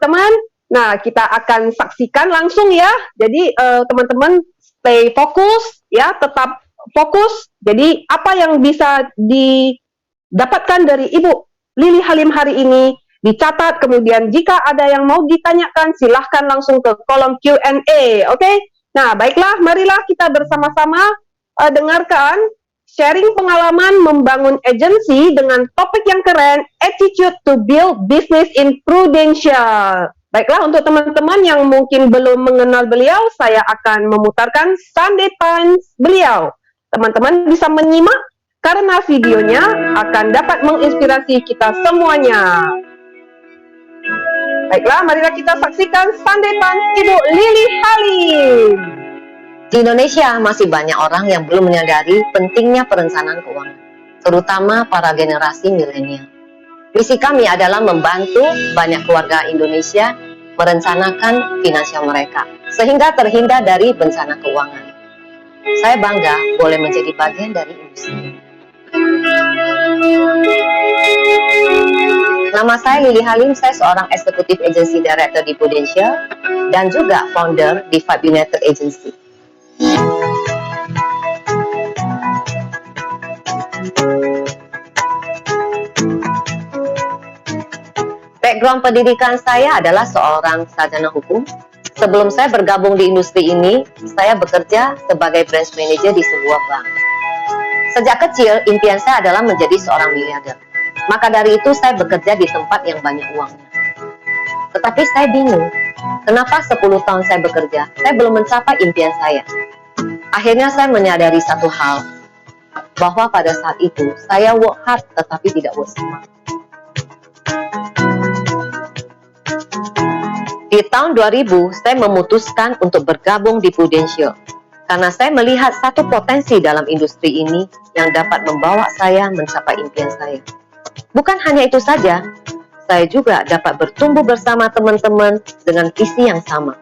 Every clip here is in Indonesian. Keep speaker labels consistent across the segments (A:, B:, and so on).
A: teman-teman. Nah, kita akan saksikan langsung ya. Jadi teman-teman stay fokus ya, tetap fokus. Jadi apa yang bisa didapatkan dari Ibu Lili Halim hari ini dicatat, kemudian jika ada yang mau ditanyakan silahkan langsung ke kolom Q&A, oke? Nah, baiklah, marilah kita bersama-sama dengarkan sharing pengalaman membangun agensi dengan topik yang keren, Attitude to Build Business in Prudential. Baiklah, untuk teman-teman yang mungkin belum mengenal beliau, saya akan memutarkan Sunday Times beliau. Teman-teman bisa menyimak karena videonya akan dapat menginspirasi kita semuanya. Baiklah, marilah kita saksikan Sunday Times Ibu Lili Halim.
B: Di Indonesia masih banyak orang yang belum menyadari pentingnya perencanaan keuangan, terutama para generasi milenial. Misi kami adalah membantu banyak keluarga Indonesia merencanakan finansial mereka, sehingga terhindar dari bencana keuangan. Saya bangga boleh menjadi bagian dari industri ini. Nama saya Lili Halim, saya seorang Executive Agency Director di Prudential, dan juga founder di Five United Agency. Background pendidikan saya adalah seorang sarjana hukum. Sebelum saya bergabung di industri ini, saya bekerja sebagai branch manager di sebuah bank. Sejak kecil, impian saya adalah menjadi seorang miliarder. Maka dari itu, saya bekerja di tempat yang banyak uangnya. Tetapi saya bingung, kenapa 10 tahun saya bekerja, saya belum mencapai impian saya. Akhirnya saya menyadari satu hal, bahwa pada saat itu, saya work hard tetapi tidak work smart. Di tahun 2000, saya memutuskan untuk bergabung di Prudential karena saya melihat satu potensi dalam industri ini yang dapat membawa saya mencapai impian saya. Bukan hanya itu saja, saya juga dapat bertumbuh bersama teman-teman dengan visi yang sama.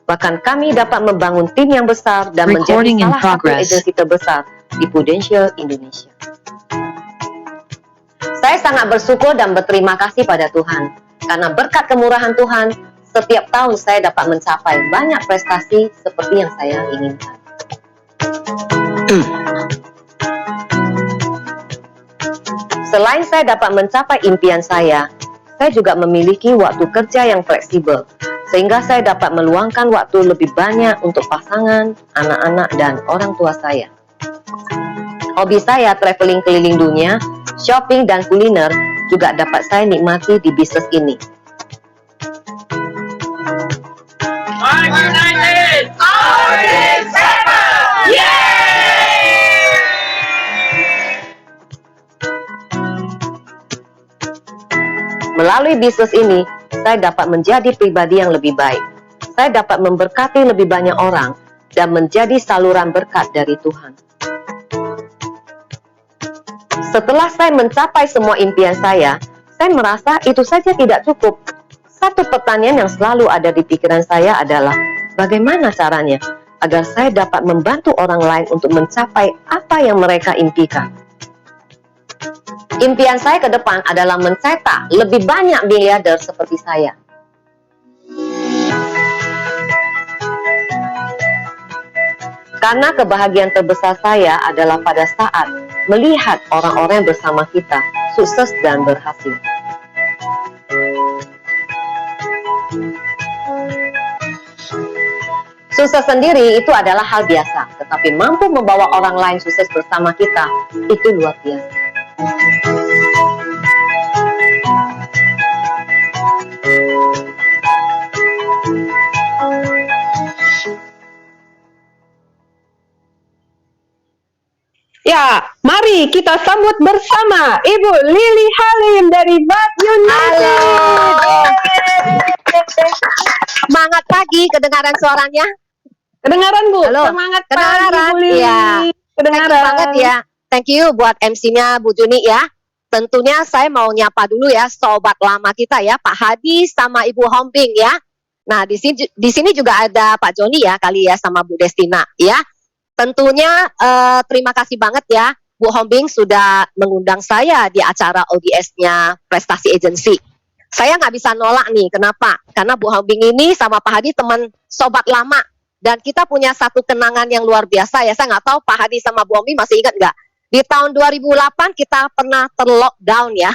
B: Bahkan kami dapat membangun tim yang besar dan menjadi salah satu agensi terbesar di Prudential Indonesia. Saya sangat bersyukur dan berterima kasih pada Tuhan karena berkat kemurahan Tuhan, setiap tahun saya dapat mencapai banyak prestasi seperti yang saya inginkan. Selain saya dapat mencapai impian saya juga memiliki waktu kerja yang fleksibel, sehingga saya dapat meluangkan waktu lebih banyak untuk pasangan, anak-anak, dan orang tua saya. Hobi saya traveling keliling dunia, shopping, dan kuliner juga dapat saya nikmati di bisnis ini. Melalui bisnis ini, saya dapat menjadi pribadi yang lebih baik. Saya dapat memberkati lebih banyak orang dan menjadi saluran berkat dari Tuhan. Setelah saya mencapai semua impian saya merasa itu saja tidak cukup. Satu pertanyaan yang selalu ada di pikiran saya adalah, bagaimana caranya agar saya dapat membantu orang lain untuk mencapai apa yang mereka impikan? Impian saya ke depan adalah mencetak lebih banyak miliarder seperti saya. Karena kebahagiaan terbesar saya adalah pada saat melihat orang-orang bersama kita sukses dan berhasil. Sukses sendiri itu adalah hal biasa, tetapi mampu membawa orang lain sukses bersama kita, itu luar biasa.
A: Ya, mari kita sambut bersama Ibu Lili Halim dari Five United.
B: Halo. Semangat pagi, kedengaran suaranya?
A: Kedengaran, Bu?
B: Halo.
A: Semangat
B: Kedengaran,
A: pagi, Bu Lili.
B: ya.
A: Kedengaran.
B: Thank you banget ya. Thank you buat MC-nya Bu Juni ya. Tentunya saya mau nyapa dulu ya sobat lama kita ya, Pak Hadi sama Ibu Hombing ya. Nah, di sini juga ada Pak Joni ya kali ya sama Bu Destina ya. Tentunya terima kasih banget ya Bu Hombing sudah mengundang saya di acara ODS-nya Prestasi Agency.
C: Saya nggak bisa nolak nih. Kenapa? Karena Bu Hombing ini sama Pak Hadi teman sobat lama. Dan kita punya satu kenangan yang luar biasa ya. Saya nggak tahu Pak Hadi sama Bu Hombing masih ingat nggak? Di tahun 2008 kita pernah terlockdown ya.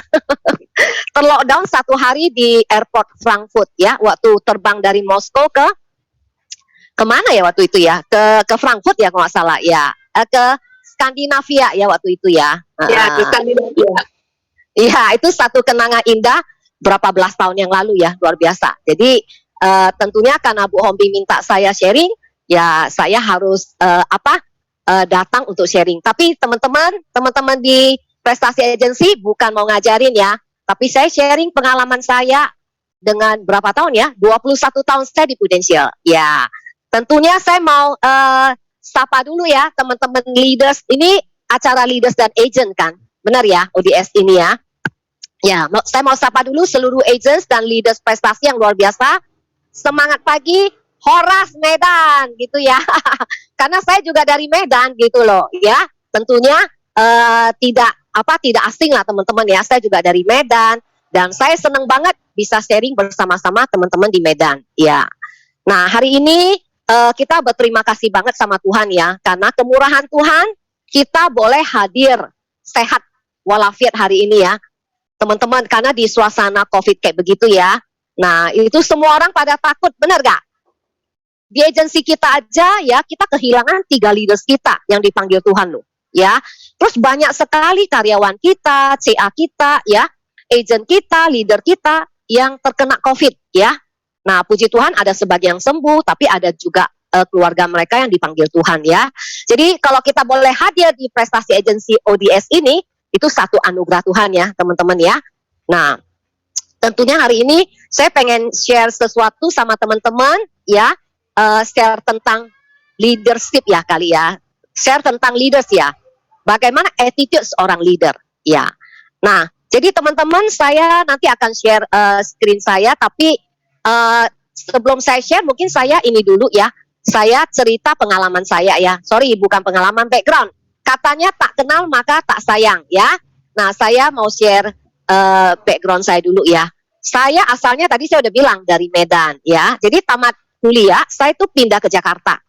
C: Terlockdown 1 hari di airport Frankfurt ya. Waktu terbang dari Moskow ke kemana ya waktu itu ya? Ke Frankfurt ya kalau nggak salah ya. Ke Skandinavia ya waktu itu ya.
A: Ya, di Skandinavia.
C: Iya, itu satu kenangan indah berapa belas tahun yang lalu ya, luar biasa. Jadi tentunya karena Bu Hombing minta saya sharing, ya saya harus datang untuk sharing. Tapi teman-teman di Prestasi Agency bukan mau ngajarin ya, tapi saya sharing pengalaman saya dengan berapa tahun ya? 21 tahun saya di Prudential. Ya, tentunya saya mau sapa dulu ya teman-teman leaders. Ini acara leaders dan agent kan? Benar ya, ODS ini ya. Ya, saya mau sapa dulu seluruh agents dan leaders prestasi yang luar biasa. Semangat pagi, Horas Medan gitu ya. Karena saya juga dari Medan gitu loh, ya. Tentunya tidak asing lah teman-teman ya. Saya juga dari Medan dan saya senang banget bisa sharing bersama-sama teman-teman di Medan, ya. Nah, hari ini kita berterima kasih banget sama Tuhan ya, karena kemurahan Tuhan kita boleh hadir sehat walafiat hari ini ya. Teman-teman, karena di suasana COVID kayak begitu ya. Nah, itu semua orang pada takut, benar gak? Di agensi kita aja ya, kita kehilangan 3 leaders kita yang dipanggil Tuhan loh, ya. Terus banyak sekali karyawan kita, CA kita, ya, agent kita, leader kita yang terkena COVID, ya. Nah, puji Tuhan ada sebagian yang sembuh, tapi ada juga keluarga mereka yang dipanggil Tuhan, ya. Jadi kalau kita boleh hadir di prestasi agensi ODS ini, itu satu anugerah Tuhan ya teman-teman ya. Nah, tentunya hari ini saya pengen share sesuatu sama teman-teman ya, share tentang leadership ya kali ya, share tentang leaders ya, bagaimana attitude seorang leader ya. Nah, jadi teman-teman saya nanti akan share screen saya, tapi sebelum saya share mungkin saya ini dulu ya, saya cerita pengalaman saya ya, sorry bukan pengalaman, background. Katanya tak kenal maka tak sayang ya. Nah, saya mau share background saya dulu ya. Saya asalnya tadi saya udah bilang dari Medan ya. Jadi tamat kuliah saya tuh pindah ke Jakarta.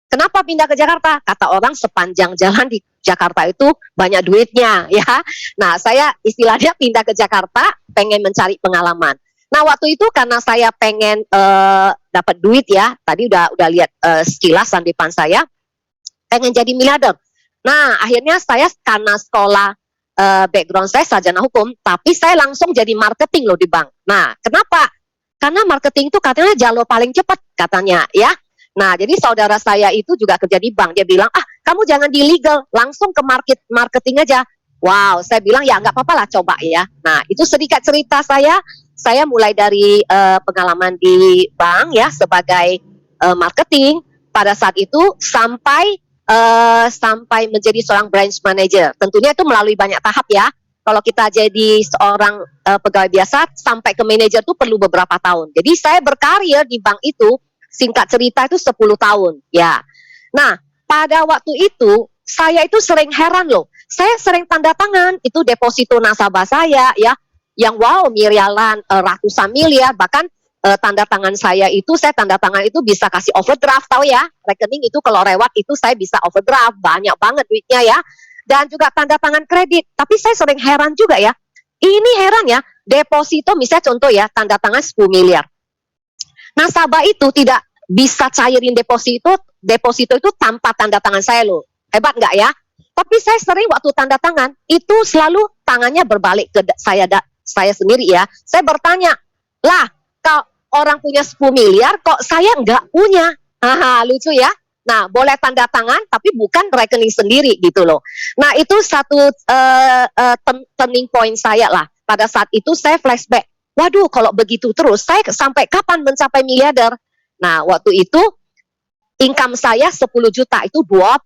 C: Kenapa pindah ke Jakarta? Kata orang sepanjang jalan di Jakarta itu banyak duitnya ya. Nah, saya istilahnya pindah ke Jakarta pengen mencari pengalaman. Nah, waktu itu karena saya pengen dapat duit ya. Tadi udah lihat sekilas di depan saya, pengen jadi miliarder. Nah, akhirnya saya karena sekolah background saya sarjana hukum, tapi saya langsung jadi marketing loh di bank. Nah, kenapa? Karena marketing itu katanya jalur paling cepat katanya ya. Nah, jadi saudara saya itu juga kerja di bank. Dia bilang, kamu jangan di legal, langsung ke marketing aja. Wow, saya bilang ya nggak apa-apa lah coba ya. Nah, itu sedikit cerita saya. Saya mulai dari pengalaman di bank ya sebagai marketing. Pada saat itu sampai menjadi seorang branch manager. Tentunya itu melalui banyak tahap ya. Kalau kita jadi seorang pegawai biasa sampai ke manajer itu perlu beberapa tahun. Jadi saya berkarir di bank itu singkat cerita itu 10 tahun ya. Nah, pada waktu itu saya itu sering heran loh. Saya sering tanda tangan itu deposito nasabah saya ya, yang wow miliaran, ratusan miliar, bahkan tanda tangan saya itu, saya tanda tangan itu bisa kasih overdraft, tahu ya, rekening itu kalau lewat itu saya bisa overdraft, banyak banget duitnya ya, dan juga tanda tangan kredit. Tapi saya sering heran juga ya, ini heran ya, deposito misalnya contoh ya, tanda tangan 10 miliar. Nasabah itu tidak bisa cairin deposito itu tanpa tanda tangan saya loh, hebat nggak ya? Tapi saya sering waktu tanda tangan, itu selalu tangannya berbalik ke saya sendiri ya, saya bertanya, lah, kalau orang punya 10 miliar, kok saya nggak punya? Haha, lucu ya. Nah, boleh tanda tangan, tapi bukan rekening sendiri gitu loh. Nah, itu satu turning point saya lah. Pada saat itu saya flashback. Waduh, kalau begitu terus, saya sampai kapan mencapai miliarder? Nah, waktu itu income saya 10 juta, itu 21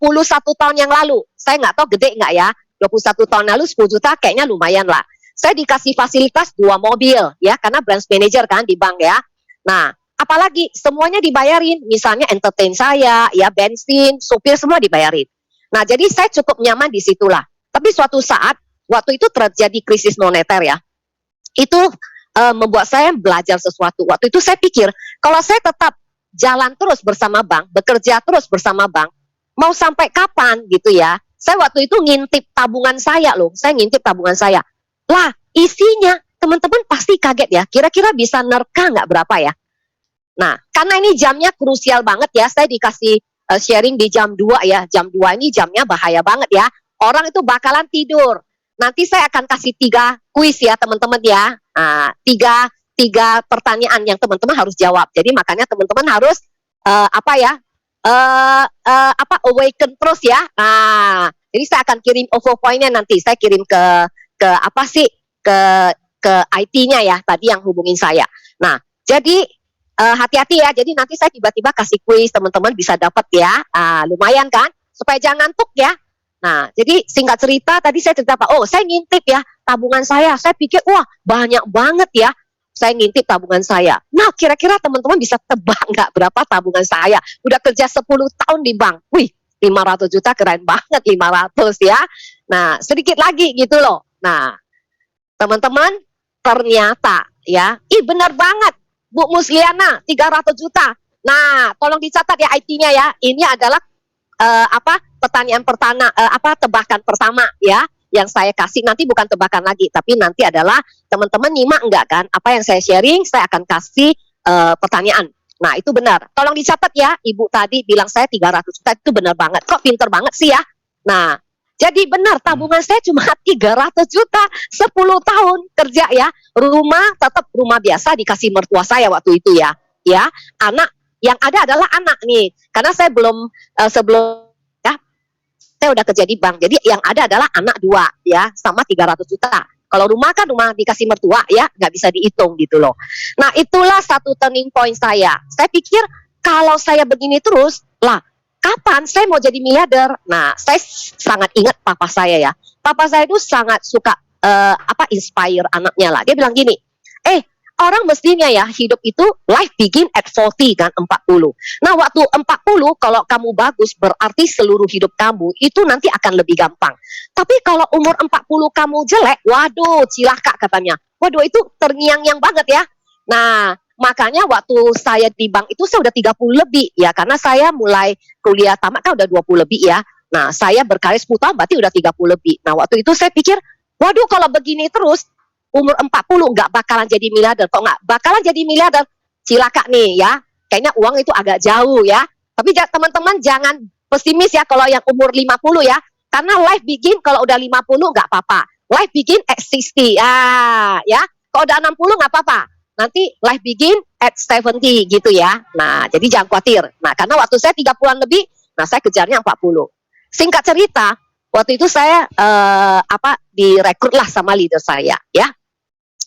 C: tahun yang lalu. Saya nggak tahu gede nggak ya. 21 tahun lalu 10 juta kayaknya lumayan lah. Saya dikasih fasilitas 2 mobil ya, karena branch manager kan di bank ya. Nah, apalagi semuanya dibayarin, misalnya entertain saya ya, bensin, supir semua dibayarin. Nah, jadi saya cukup nyaman di situlah. Tapi suatu saat waktu itu terjadi krisis moneter ya. Itu membuat saya belajar sesuatu. Waktu itu saya pikir, kalau saya tetap jalan terus bersama bank, bekerja terus bersama bank, mau sampai kapan gitu ya. Saya waktu itu ngintip tabungan saya loh, saya ngintip tabungan saya. Lah, isinya teman-teman pasti kaget ya, kira-kira bisa nerka nggak berapa ya? Nah, karena ini jamnya krusial banget ya, saya dikasih sharing di jam 2 ya. Jam 2 ini jamnya bahaya banget ya. Orang itu bakalan tidur. Nanti saya akan kasih 3 kuis ya teman-teman ya. Tiga pertanyaan yang teman-teman harus jawab. Jadi makanya teman-teman harus awaken terus ya. Nah, jadi saya akan kirim OVO point-nya nanti. Saya kirim ke IT-nya ya, tadi yang hubungin saya. Nah, jadi hati-hati ya. Jadi nanti saya tiba-tiba kasih kuis, teman-teman bisa dapat ya. Lumayan kan? Supaya jangan ngantuk ya. Nah, jadi singkat cerita tadi saya cerita Pak, saya ngintip ya tabungan saya. Saya pikir wah banyak banget ya. Saya ngintip tabungan saya. Nah, kira-kira teman-teman bisa tebak nggak berapa tabungan saya? Udah kerja 10 tahun di bank. Wih, 500 juta keren banget 500 ya. Nah, sedikit lagi gitu loh. Nah, teman-teman ternyata ya, benar banget Bu Musliana 300 juta. Nah, tolong dicatat ya IT-nya ya. Ini adalah tebakan pertama ya yang saya kasih. Nanti bukan tebakan lagi, tapi nanti adalah teman-teman nyimak enggak kan apa yang saya sharing, saya akan kasih pertanyaan. Nah, itu benar. Tolong dicatat ya, Ibu tadi bilang saya 300 juta, itu benar banget. Kok pinter banget sih ya. Nah, jadi benar tabungan saya cuma 300 juta 10 tahun kerja ya. Rumah tetap rumah biasa dikasih mertua saya waktu itu ya. Ya, anak yang ada adalah anak nih. Karena saya belum sebelum ya saya udah kerja di bank. Jadi yang ada adalah anak 2 ya sama 300 juta. Kalau rumah kan rumah dikasih mertua ya, nggak bisa dihitung gitu loh. Nah, itulah satu turning point saya. Saya pikir kalau saya begini terus, lah kapan saya mau jadi miliarder? Nah, saya sangat ingat papa saya ya. Papa saya itu sangat suka inspire anaknya lah. Dia bilang gini, orang mestinya ya hidup itu life begin at 40 kan 40. Nah, waktu 40 kalau kamu bagus berarti seluruh hidup kamu itu nanti akan lebih gampang. Tapi kalau umur 40 kamu jelek, waduh cilaka katanya. Waduh itu terngiang-ngiang banget ya. Nah, makanya waktu saya di bank itu saya udah 30 lebih ya, karena saya mulai kuliah tamat kan udah 20 lebih ya. Nah, saya berkarir 10 tahun berarti udah 30 lebih. Nah, waktu itu saya pikir, waduh kalau begini terus umur 40 nggak bakalan jadi miliarder. Kok nggak bakalan jadi miliarder? Cilaka nih ya. Kayaknya uang itu agak jauh ya. Tapi teman-teman jangan pesimis ya kalau yang umur 50 ya. Karena life begin kalau udah 50 nggak apa-apa. Life begin at 60. Ya. Kalau udah 60 nggak apa-apa. Nanti life begin at 70 gitu ya. Nah, jadi jangan khawatir. Nah, karena waktu saya 30-an lebih, nah saya kejarnya 40. Singkat cerita, waktu itu saya direkrut lah sama leader saya ya.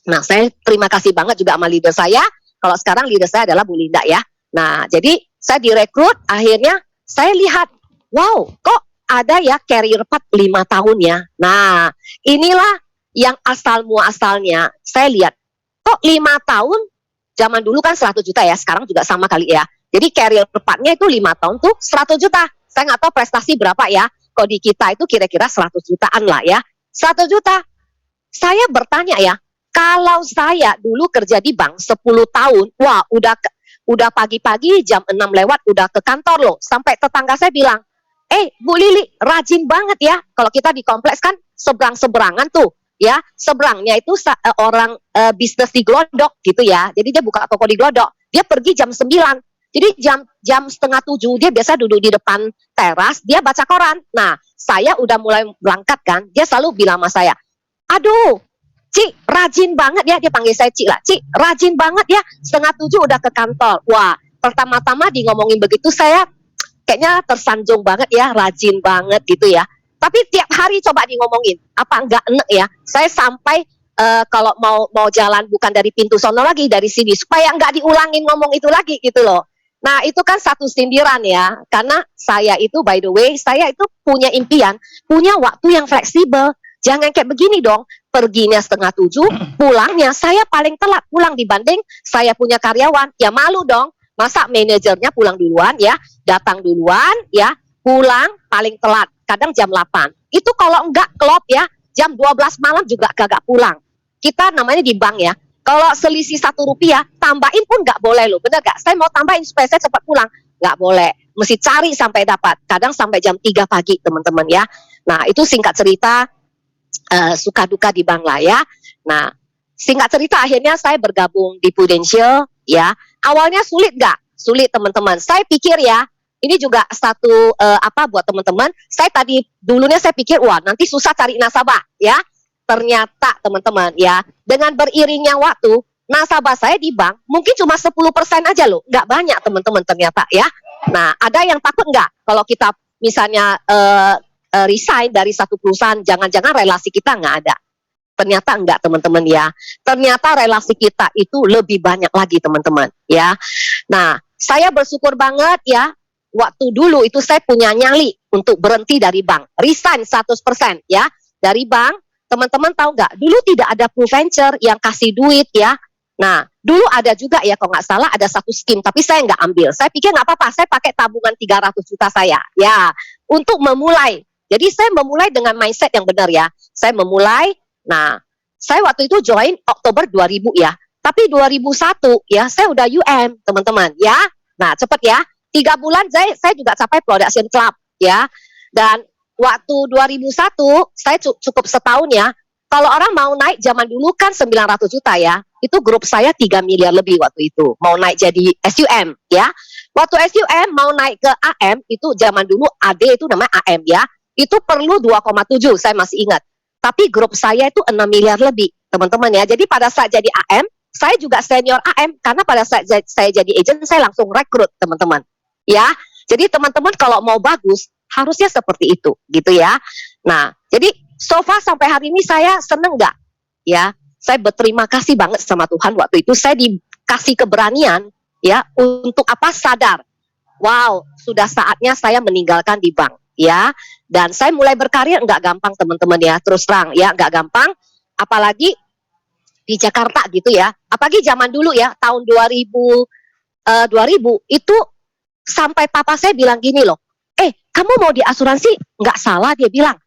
C: Nah, saya terima kasih banget juga sama leader saya. Kalau sekarang leader saya adalah Bu Linda ya. Nah, jadi saya direkrut, akhirnya saya lihat, wow, kok ada ya career path 5 tahun ya. Nah, inilah yang asal muasalnya. Saya lihat, kok 5 tahun, zaman dulu kan 100 juta ya, sekarang juga sama kali ya. Jadi career path-nya itu 5 tahun tuh 100 juta. Saya nggak tahu prestasi berapa ya. Kalau di kita itu kira-kira 100 jutaan lah ya. 100 juta. Saya bertanya ya, kalau saya dulu kerja di bank 10 tahun, wah udah pagi-pagi jam 6 lewat udah ke kantor loh. Sampai tetangga saya bilang, Bu Lili rajin banget ya. Kalau kita di kompleks kan seberang-seberangan tuh ya. Seberangnya itu orang bisnis di Glodok gitu ya. Jadi dia buka toko di Glodok. Dia pergi jam 9. Jadi jam setengah 7 dia biasa duduk di depan teras, dia baca koran. Nah, saya udah mulai berangkat kan, dia selalu bilang sama saya, aduh, Cik, rajin banget ya, dia panggil saya Cik lah. Cik, rajin banget ya, setengah 7 udah ke kantor. Wah, pertama-tama di ngomongin begitu saya kayaknya tersanjung banget ya, rajin banget gitu ya. Tapi tiap hari coba di ngomongin, apa enggak enek ya. Saya sampai kalau mau jalan bukan dari pintu sono lagi, dari sini, supaya enggak diulangin ngomong itu lagi gitu loh. Nah, itu kan satu sindiran ya, karena saya itu by the way, saya itu punya impian, punya waktu yang fleksibel. Jangan kayak begini dong, perginya setengah 7, pulangnya saya paling telat pulang dibanding saya punya karyawan. Ya malu dong, masa manajernya pulang duluan ya, datang duluan ya, pulang paling telat, kadang jam 8. Itu kalau enggak klop ya, jam 12 malam juga kagak pulang. Kita namanya di bank ya, Kalau selisih Rp1, tambahin pun nggak boleh loh, bener nggak? Saya mau tambahin supaya saya cepat pulang, nggak boleh. Mesti cari sampai dapat. Kadang sampai jam 3 pagi, teman-teman ya. Nah, itu singkat cerita suka duka di bank lah ya. Nah, singkat cerita akhirnya saya bergabung di Prudential ya. Awalnya sulit nggak? Sulit, teman-teman. Saya pikir ya, ini juga satu buat teman-teman. Saya tadi dulunya saya pikir wah nanti susah cari nasabah ya. Ternyata teman-teman ya, dengan beriringnya waktu, nasabah saya di bank mungkin cuma 10% aja loh, nggak banyak teman-teman ternyata ya. Nah, ada yang takut nggak kalau kita misalnya resign dari satu perusahaan, jangan-jangan relasi kita nggak ada. Ternyata enggak teman-teman ya. Ternyata relasi kita itu lebih banyak lagi teman-teman ya. Nah, saya bersyukur banget ya. Waktu dulu itu saya punya nyali untuk berhenti dari bank, resign 100% ya dari bank. Teman-teman tahu nggak? Dulu tidak ada Pruventure yang kasih duit ya. Nah, dulu ada juga ya kalau nggak salah ada satu skim, tapi saya nggak ambil. Saya pikir nggak apa-apa, saya pakai tabungan 300 juta saya ya untuk memulai. Jadi saya memulai dengan mindset yang benar ya. Saya memulai. Nah, saya waktu itu join Oktober 2000 ya. Tapi 2001 ya saya udah UM teman-teman ya. Nah, cepet ya. 3 bulan saya juga capai Production Club ya. Dan waktu 2001 saya cukup setahun ya. Kalau orang mau naik zaman dulu kan 900 juta ya. Itu grup saya 3 miliar lebih waktu itu. Mau naik jadi SUM ya. Waktu SUM mau naik ke AM itu zaman dulu AD itu namanya AM ya. Itu perlu 2,7 saya masih ingat. Tapi grup saya itu 6 miliar lebih teman-teman ya. Jadi pada saat jadi AM saya juga senior AM karena pada saat saya jadi agent saya langsung rekrut teman-teman ya. Jadi teman-teman kalau mau bagus harusnya seperti itu gitu ya. Nah, jadi so far sampai hari ini saya seneng nggak ya. Saya berterima kasih banget sama Tuhan waktu itu saya dikasih keberanian ya untuk sadar. Wow, sudah saatnya saya meninggalkan di bank ya. Dan saya mulai berkarir nggak gampang teman-teman ya, terus terang ya nggak gampang. Apalagi di Jakarta gitu ya. Apalagi zaman dulu ya tahun 2000 itu sampai papa saya bilang gini loh. Kamu mau di asuransi? Nggak salah dia bilang.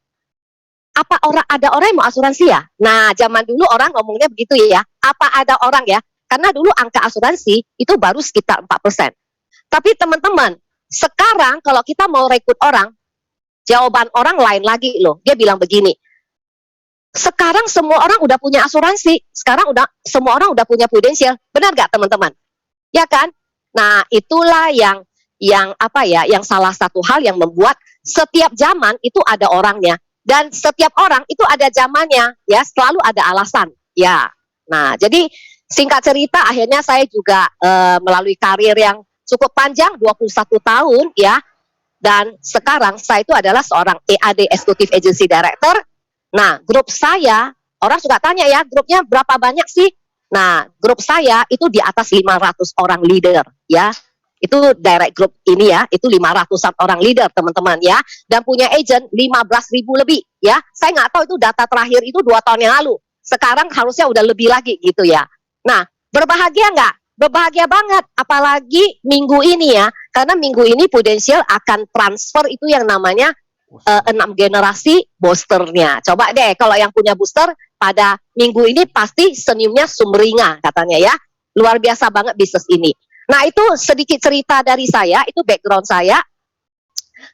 C: Ada orang yang mau asuransi ya? Nah, zaman dulu orang ngomongnya begitu ya. Apa ada orang ya? Karena dulu angka asuransi itu baru sekitar 4%. Tapi teman-teman, sekarang kalau kita mau rekrut orang, jawaban orang lain lagi loh. Dia bilang begini. Sekarang semua orang udah punya asuransi. Sekarang semua orang udah punya Prudential. Benar nggak teman-teman? Ya kan? Nah, itulah yang salah satu hal yang membuat setiap zaman itu ada orangnya dan setiap orang itu ada zamannya ya, selalu ada alasan ya. Nah, jadi singkat cerita akhirnya saya juga melalui karir yang cukup panjang 21 tahun ya, dan sekarang saya itu adalah seorang EAD Executive Agency Director. Nah, grup saya, orang suka tanya ya, grupnya berapa banyak sih? Nah, grup saya itu di atas 500 orang leader ya. Itu direct group ini ya, itu 500-an orang leader teman-teman ya, dan punya agent 15.000 lebih ya. Saya nggak tahu itu data terakhir itu 2 tahun yang lalu. Sekarang harusnya udah lebih lagi gitu ya. Nah, berbahagia nggak? Berbahagia banget, apalagi minggu ini ya, karena minggu ini Prudential akan transfer itu yang namanya 6 generasi boosternya. Coba deh kalau yang punya booster pada minggu ini pasti senyumnya sumringah katanya ya. Luar biasa banget bisnis ini. Nah, itu sedikit cerita dari saya, itu background saya.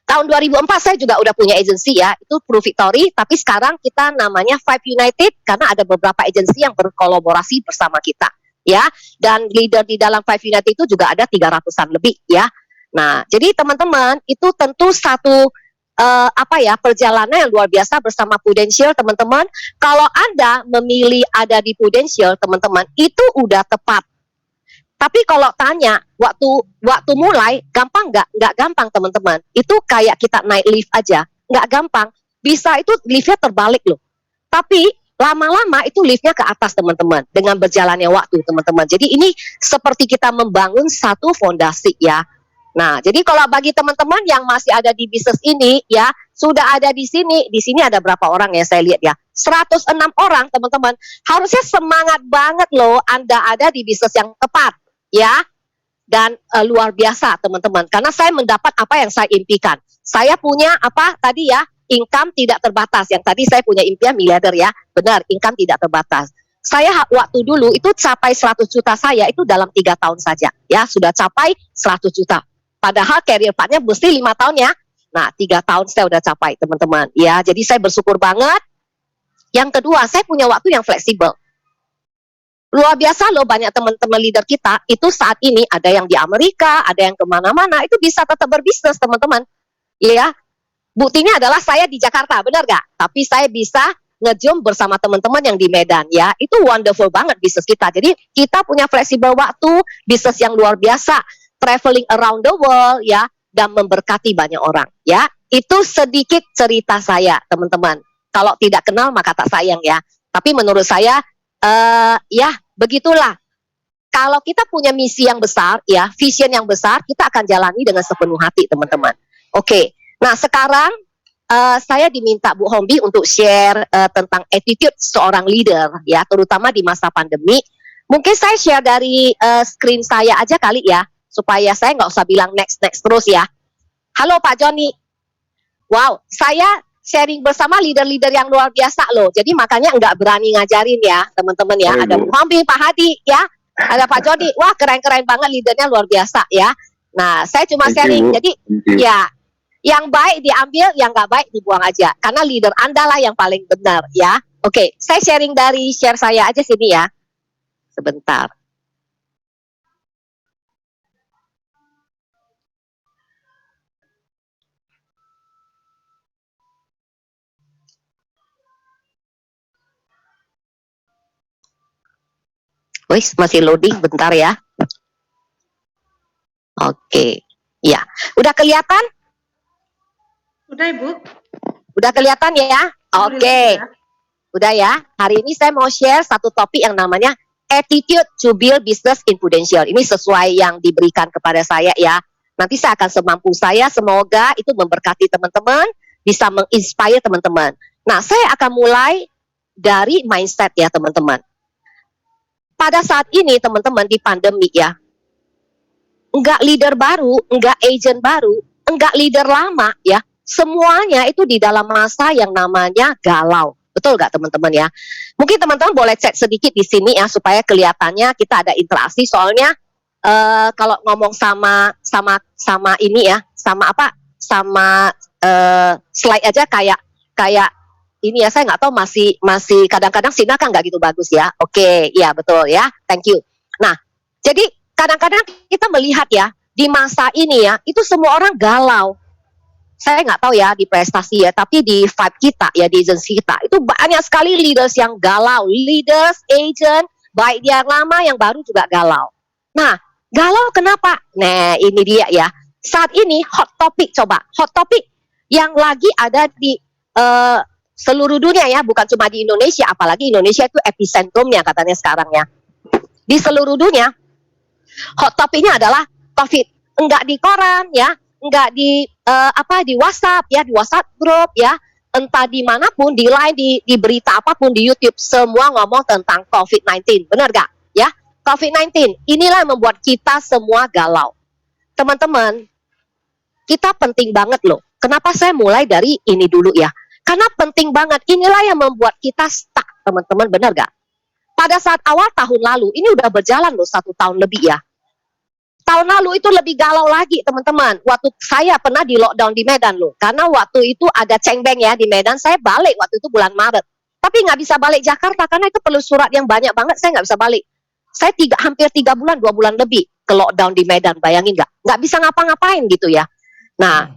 C: Tahun 2004 saya juga udah punya agensi ya, itu Pru Victory, tapi sekarang kita namanya Five United karena ada beberapa agensi yang berkolaborasi bersama kita ya. Dan leader di dalam Five United itu juga ada 300-an lebih ya. Nah, jadi teman-teman, itu tentu satu perjalanan yang luar biasa bersama Prudential teman-teman. Kalau Anda memilih ada di Prudential teman-teman, itu udah tepat. Tapi kalau tanya waktu mulai gampang nggak? Nggak gampang teman-teman. Itu kayak kita naik lift aja, nggak gampang. Bisa itu liftnya terbalik loh. Tapi lama-lama itu liftnya ke atas teman-teman dengan berjalannya waktu teman-teman. Jadi ini seperti kita membangun satu fondasi ya. Nah, jadi kalau bagi teman-teman yang masih ada di bisnis ini ya, sudah ada di sini ada berapa orang ya saya lihat ya, 106 orang teman-teman. Harusnya semangat banget loh Anda ada di bisnis yang tepat ya. Dan luar biasa teman-teman, karena saya mendapat apa yang saya impikan. Saya punya income tidak terbatas. Yang tadi saya punya impian miliarder ya, benar, income tidak terbatas. waktu dulu itu capai 100 juta saya itu dalam 3 tahun saja ya, sudah capai 100 juta. Padahal career path-nya mesti 5 tahun ya. Nah, 3 tahun saya udah capai teman-teman ya. Jadi saya bersyukur banget. Yang kedua, saya punya waktu yang fleksibel. Luar biasa loh, banyak teman-teman leader kita itu saat ini ada yang di Amerika, ada yang kemana-mana, itu bisa tetap berbisnis teman-teman. Ya, buktinya adalah saya di Jakarta, benar gak? Tapi saya bisa nge-zoom bersama teman-teman yang di Medan ya. Itu wonderful banget bisnis kita. Jadi kita punya fleksibel waktu, bisnis yang luar biasa, traveling around the world ya, dan memberkati banyak orang ya. Itu sedikit cerita saya teman-teman. Kalau tidak kenal maka tak sayang ya. Tapi menurut saya ya begitulah. Kalau kita punya misi yang besar ya, vision yang besar, kita akan jalani dengan sepenuh hati teman-teman. Oke. Nah sekarang saya diminta Bu Hombi untuk share tentang attitude seorang leader ya, terutama di masa pandemi. Mungkin saya share dari screen saya aja kali ya, supaya saya nggak usah bilang next terus ya. Halo Pak Joni. Wow, saya sharing bersama leader-leader yang luar biasa loh. Jadi makanya nggak berani ngajarin ya teman-teman ya. Ada Bu Hombi, Pak Hadi ya, ada Pak Joni. Wah keren-keren banget, leadernya luar biasa ya. Nah saya cuma sharing. Jadi ya, yang baik diambil, yang nggak baik dibuang aja. Karena leader Anda lah yang paling benar ya. Oke, saya sharing dari share saya aja sini ya. Sebentar. Wih, masih loading, bentar ya. Oke, ya. Udah kelihatan?
D: Udah Ibu.
C: Udah kelihatan ya? Oke. Udah ya. Hari ini saya mau share satu topik yang namanya Attitude to Build Business in Prudential. Ini sesuai yang diberikan kepada saya ya. Nanti saya akan semampu saya, semoga itu memberkati teman-teman, bisa menginspire teman-teman. Nah, saya akan mulai dari mindset ya teman-teman. Pada saat ini teman-teman di pandemi ya, enggak leader baru, enggak agent baru, enggak leader lama ya, semuanya itu di dalam masa yang namanya galau. Betul nggak teman-teman ya? Mungkin teman-teman boleh cek sedikit di sini ya supaya kelihatannya kita ada interaksi. Soalnya kalau ngomong sama ini ya, sama apa? Sama slide aja kayak ini ya, saya nggak tahu masih kadang-kadang sinyal kan nggak gitu bagus ya. Oke, iya betul ya. Thank you. Nah, jadi kadang-kadang kita melihat ya di masa ini ya, itu semua orang galau. Saya nggak tahu ya di prestasi ya, tapi di vibe kita ya, di agensi kita itu banyak sekali leaders yang galau, leaders, agent, baik dia yang lama, yang baru juga galau. Nah, galau kenapa? Nah, ini dia ya. Saat ini hot topic, coba hot topic yang lagi ada di seluruh dunia ya, bukan cuma di Indonesia, apalagi Indonesia itu epicentrumnya katanya sekarang ya. Di seluruh dunia hot topiknya adalah COVID. Enggak di koran ya, enggak di di WhatsApp ya, di WhatsApp grup ya, entah dimanapun, di line, di berita apapun, di YouTube, semua ngomong tentang COVID-19. Benar gak? Ya, COVID-19 inilah yang membuat kita semua galau. Teman-teman, kita penting banget loh. Kenapa saya mulai dari ini dulu ya? Karena penting banget. Inilah yang membuat kita stuck, teman-teman. Benar gak? Pada saat awal tahun lalu, ini udah berjalan loh 1 tahun lebih ya. Tahun lalu itu lebih galau lagi teman-teman. Waktu saya pernah di lockdown di Medan loh. Karena waktu itu ada cengbeng ya di Medan. Saya balik waktu itu bulan Maret. Tapi nggak bisa balik Jakarta karena itu perlu surat yang banyak banget. Saya nggak bisa balik. Saya hampir 3 bulan, 2 bulan lebih ke lockdown di Medan. Bayangin nggak? Nggak bisa ngapa-ngapain gitu ya. Nah,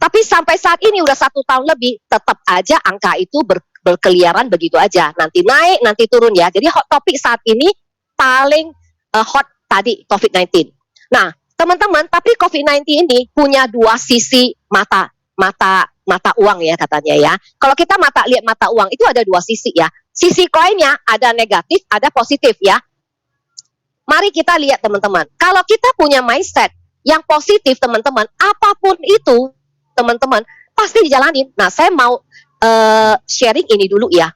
C: tapi sampai saat ini udah 1 tahun lebih, tetap aja angka itu berkeliaran begitu aja. Nanti naik, nanti turun ya. Jadi hot topik saat ini paling hot tadi COVID-19. Nah, teman-teman, tapi COVID-19 ini punya 2 sisi mata uang ya katanya ya. Kalau kita lihat mata uang itu ada 2 sisi ya. Sisi koinnya ada negatif, ada positif ya. Mari kita lihat teman-teman. Kalau kita punya mindset yang positif teman-teman, apapun itu teman-teman pasti dijalanin. Nah, saya mau sharing ini dulu ya.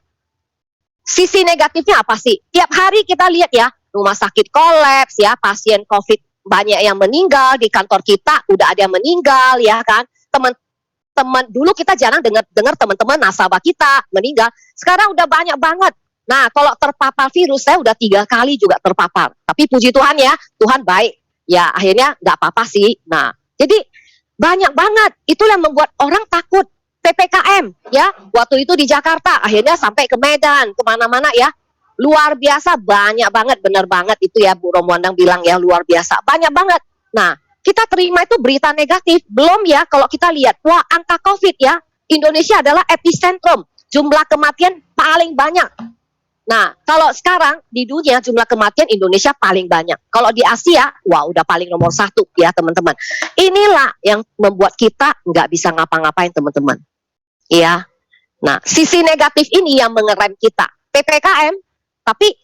C: Sisi negatifnya apa sih? Tiap hari kita lihat ya, rumah sakit kolaps ya, pasien COVID banyak yang meninggal, di kantor kita udah ada yang meninggal ya kan. Teman-teman dulu kita jarang dengar teman-teman nasabah kita meninggal. Sekarang udah banyak banget Nah, kalau terpapar virus, saya udah 3 kali juga terpapar. Tapi puji Tuhan ya, Tuhan baik. Ya, akhirnya nggak apa-apa sih. Nah, jadi banyak banget. Itulah yang membuat orang takut. PPKM, ya. Waktu itu di Jakarta, akhirnya sampai ke Medan, kemana-mana ya. Luar biasa, banyak banget, bener banget itu ya, Bu Romuandang bilang ya, luar biasa. Banyak banget. Nah, kita terima itu berita negatif. Belum ya, kalau kita lihat, wah angka COVID ya, Indonesia adalah epicentrum. Jumlah kematian paling banyak. Nah, kalau sekarang di dunia jumlah kematian Indonesia paling banyak. Kalau di Asia, wah udah paling nomor 1 ya teman-teman. Inilah yang membuat kita nggak bisa ngapa-ngapain teman-teman. Ya, nah sisi negatif ini yang mengerem kita. PPKM, tapi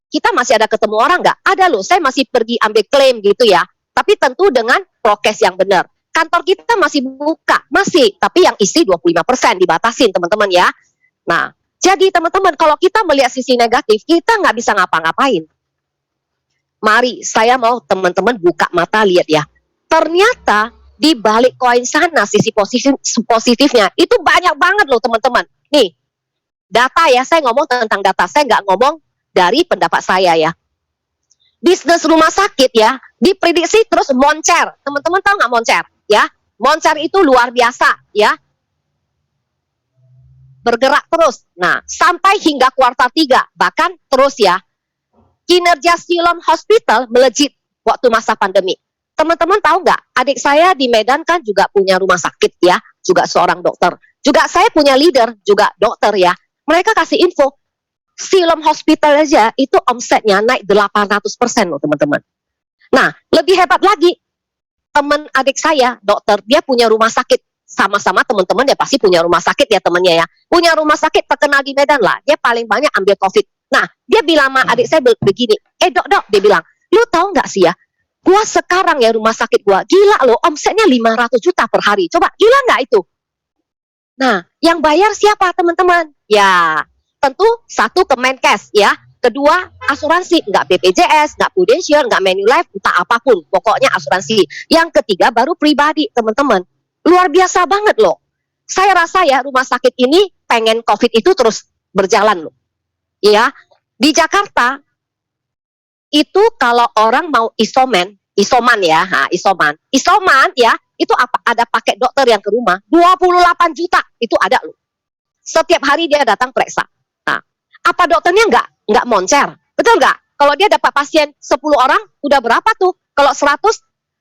C: kita masih ada ketemu orang nggak? Ada loh, saya masih pergi ambil klaim gitu ya. Tapi tentu dengan prokes yang benar. Kantor kita masih buka, masih. Tapi yang isi 25% dibatasin teman-teman ya. Nah, jadi teman-teman, kalau kita melihat sisi negatif, kita nggak bisa ngapa-ngapain. Mari, saya mau teman-teman buka mata lihat ya. Ternyata di balik koin sana, sisi positifnya, itu banyak banget loh teman-teman. Nih, data ya, saya ngomong tentang data, saya nggak ngomong dari pendapat saya ya. Bisnis rumah sakit ya, diprediksi terus moncer. Teman-teman tahu nggak moncer? Ya, moncer itu luar biasa ya. Bergerak terus. Nah, sampai hingga kuartal 3, bahkan terus ya. Kinerja Siloam Hospital melejit waktu masa pandemi. Teman-teman tahu nggak? Adik saya di Medan kan juga punya rumah sakit ya, juga seorang dokter. Juga saya punya leader, juga dokter ya. Mereka kasih info, Siloam Hospital aja itu omsetnya naik 800% loh teman-teman. Nah, lebih hebat lagi, teman adik saya, dokter, dia punya rumah sakit. Sama-sama teman-teman ya pasti punya rumah sakit ya temannya ya. Punya rumah sakit terkenal di Medan lah. Dia paling banyak ambil COVID. Nah, dia bilang sama adik saya begini. Dok, dia bilang, lu tahu nggak sih ya? Gua sekarang ya rumah sakit gua, gila loh, omsetnya 500 juta per hari. Coba, gila nggak itu? Nah, yang bayar siapa teman-teman? Ya, tentu satu Kemenkes ya. Kedua, asuransi. Nggak BPJS, nggak Prudential, nggak Manulife, entah apapun. Pokoknya asuransi. Yang ketiga baru pribadi teman-teman. Luar biasa banget loh. Saya rasa ya rumah sakit ini pengen COVID itu terus berjalan loh. Ya, di Jakarta itu kalau orang mau isoman ya, isoman ya, itu apa? Ada paket dokter yang ke rumah, 28 juta itu ada loh. Setiap hari dia datang periksa. Nah, apa dokternya nggak moncer? Betul nggak? Kalau dia dapat pasien 10 orang, udah berapa tuh? Kalau 100,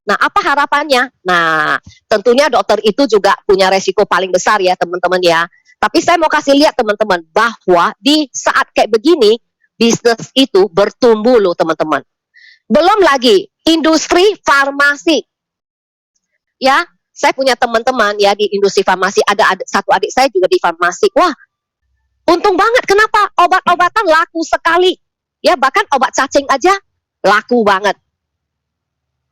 C: nah, apa harapannya? Nah, tentunya dokter itu juga punya resiko paling besar ya, teman-teman ya. Tapi saya mau kasih lihat teman-teman bahwa di saat kayak begini, bisnis itu bertumbuh loh, teman-teman. Belum lagi industri farmasi. Ya, saya punya teman-teman ya di industri farmasi, ada satu adik saya juga di farmasi. Wah, untung banget. Kenapa? Obat-obatan laku sekali. Ya, bahkan obat cacing aja laku banget.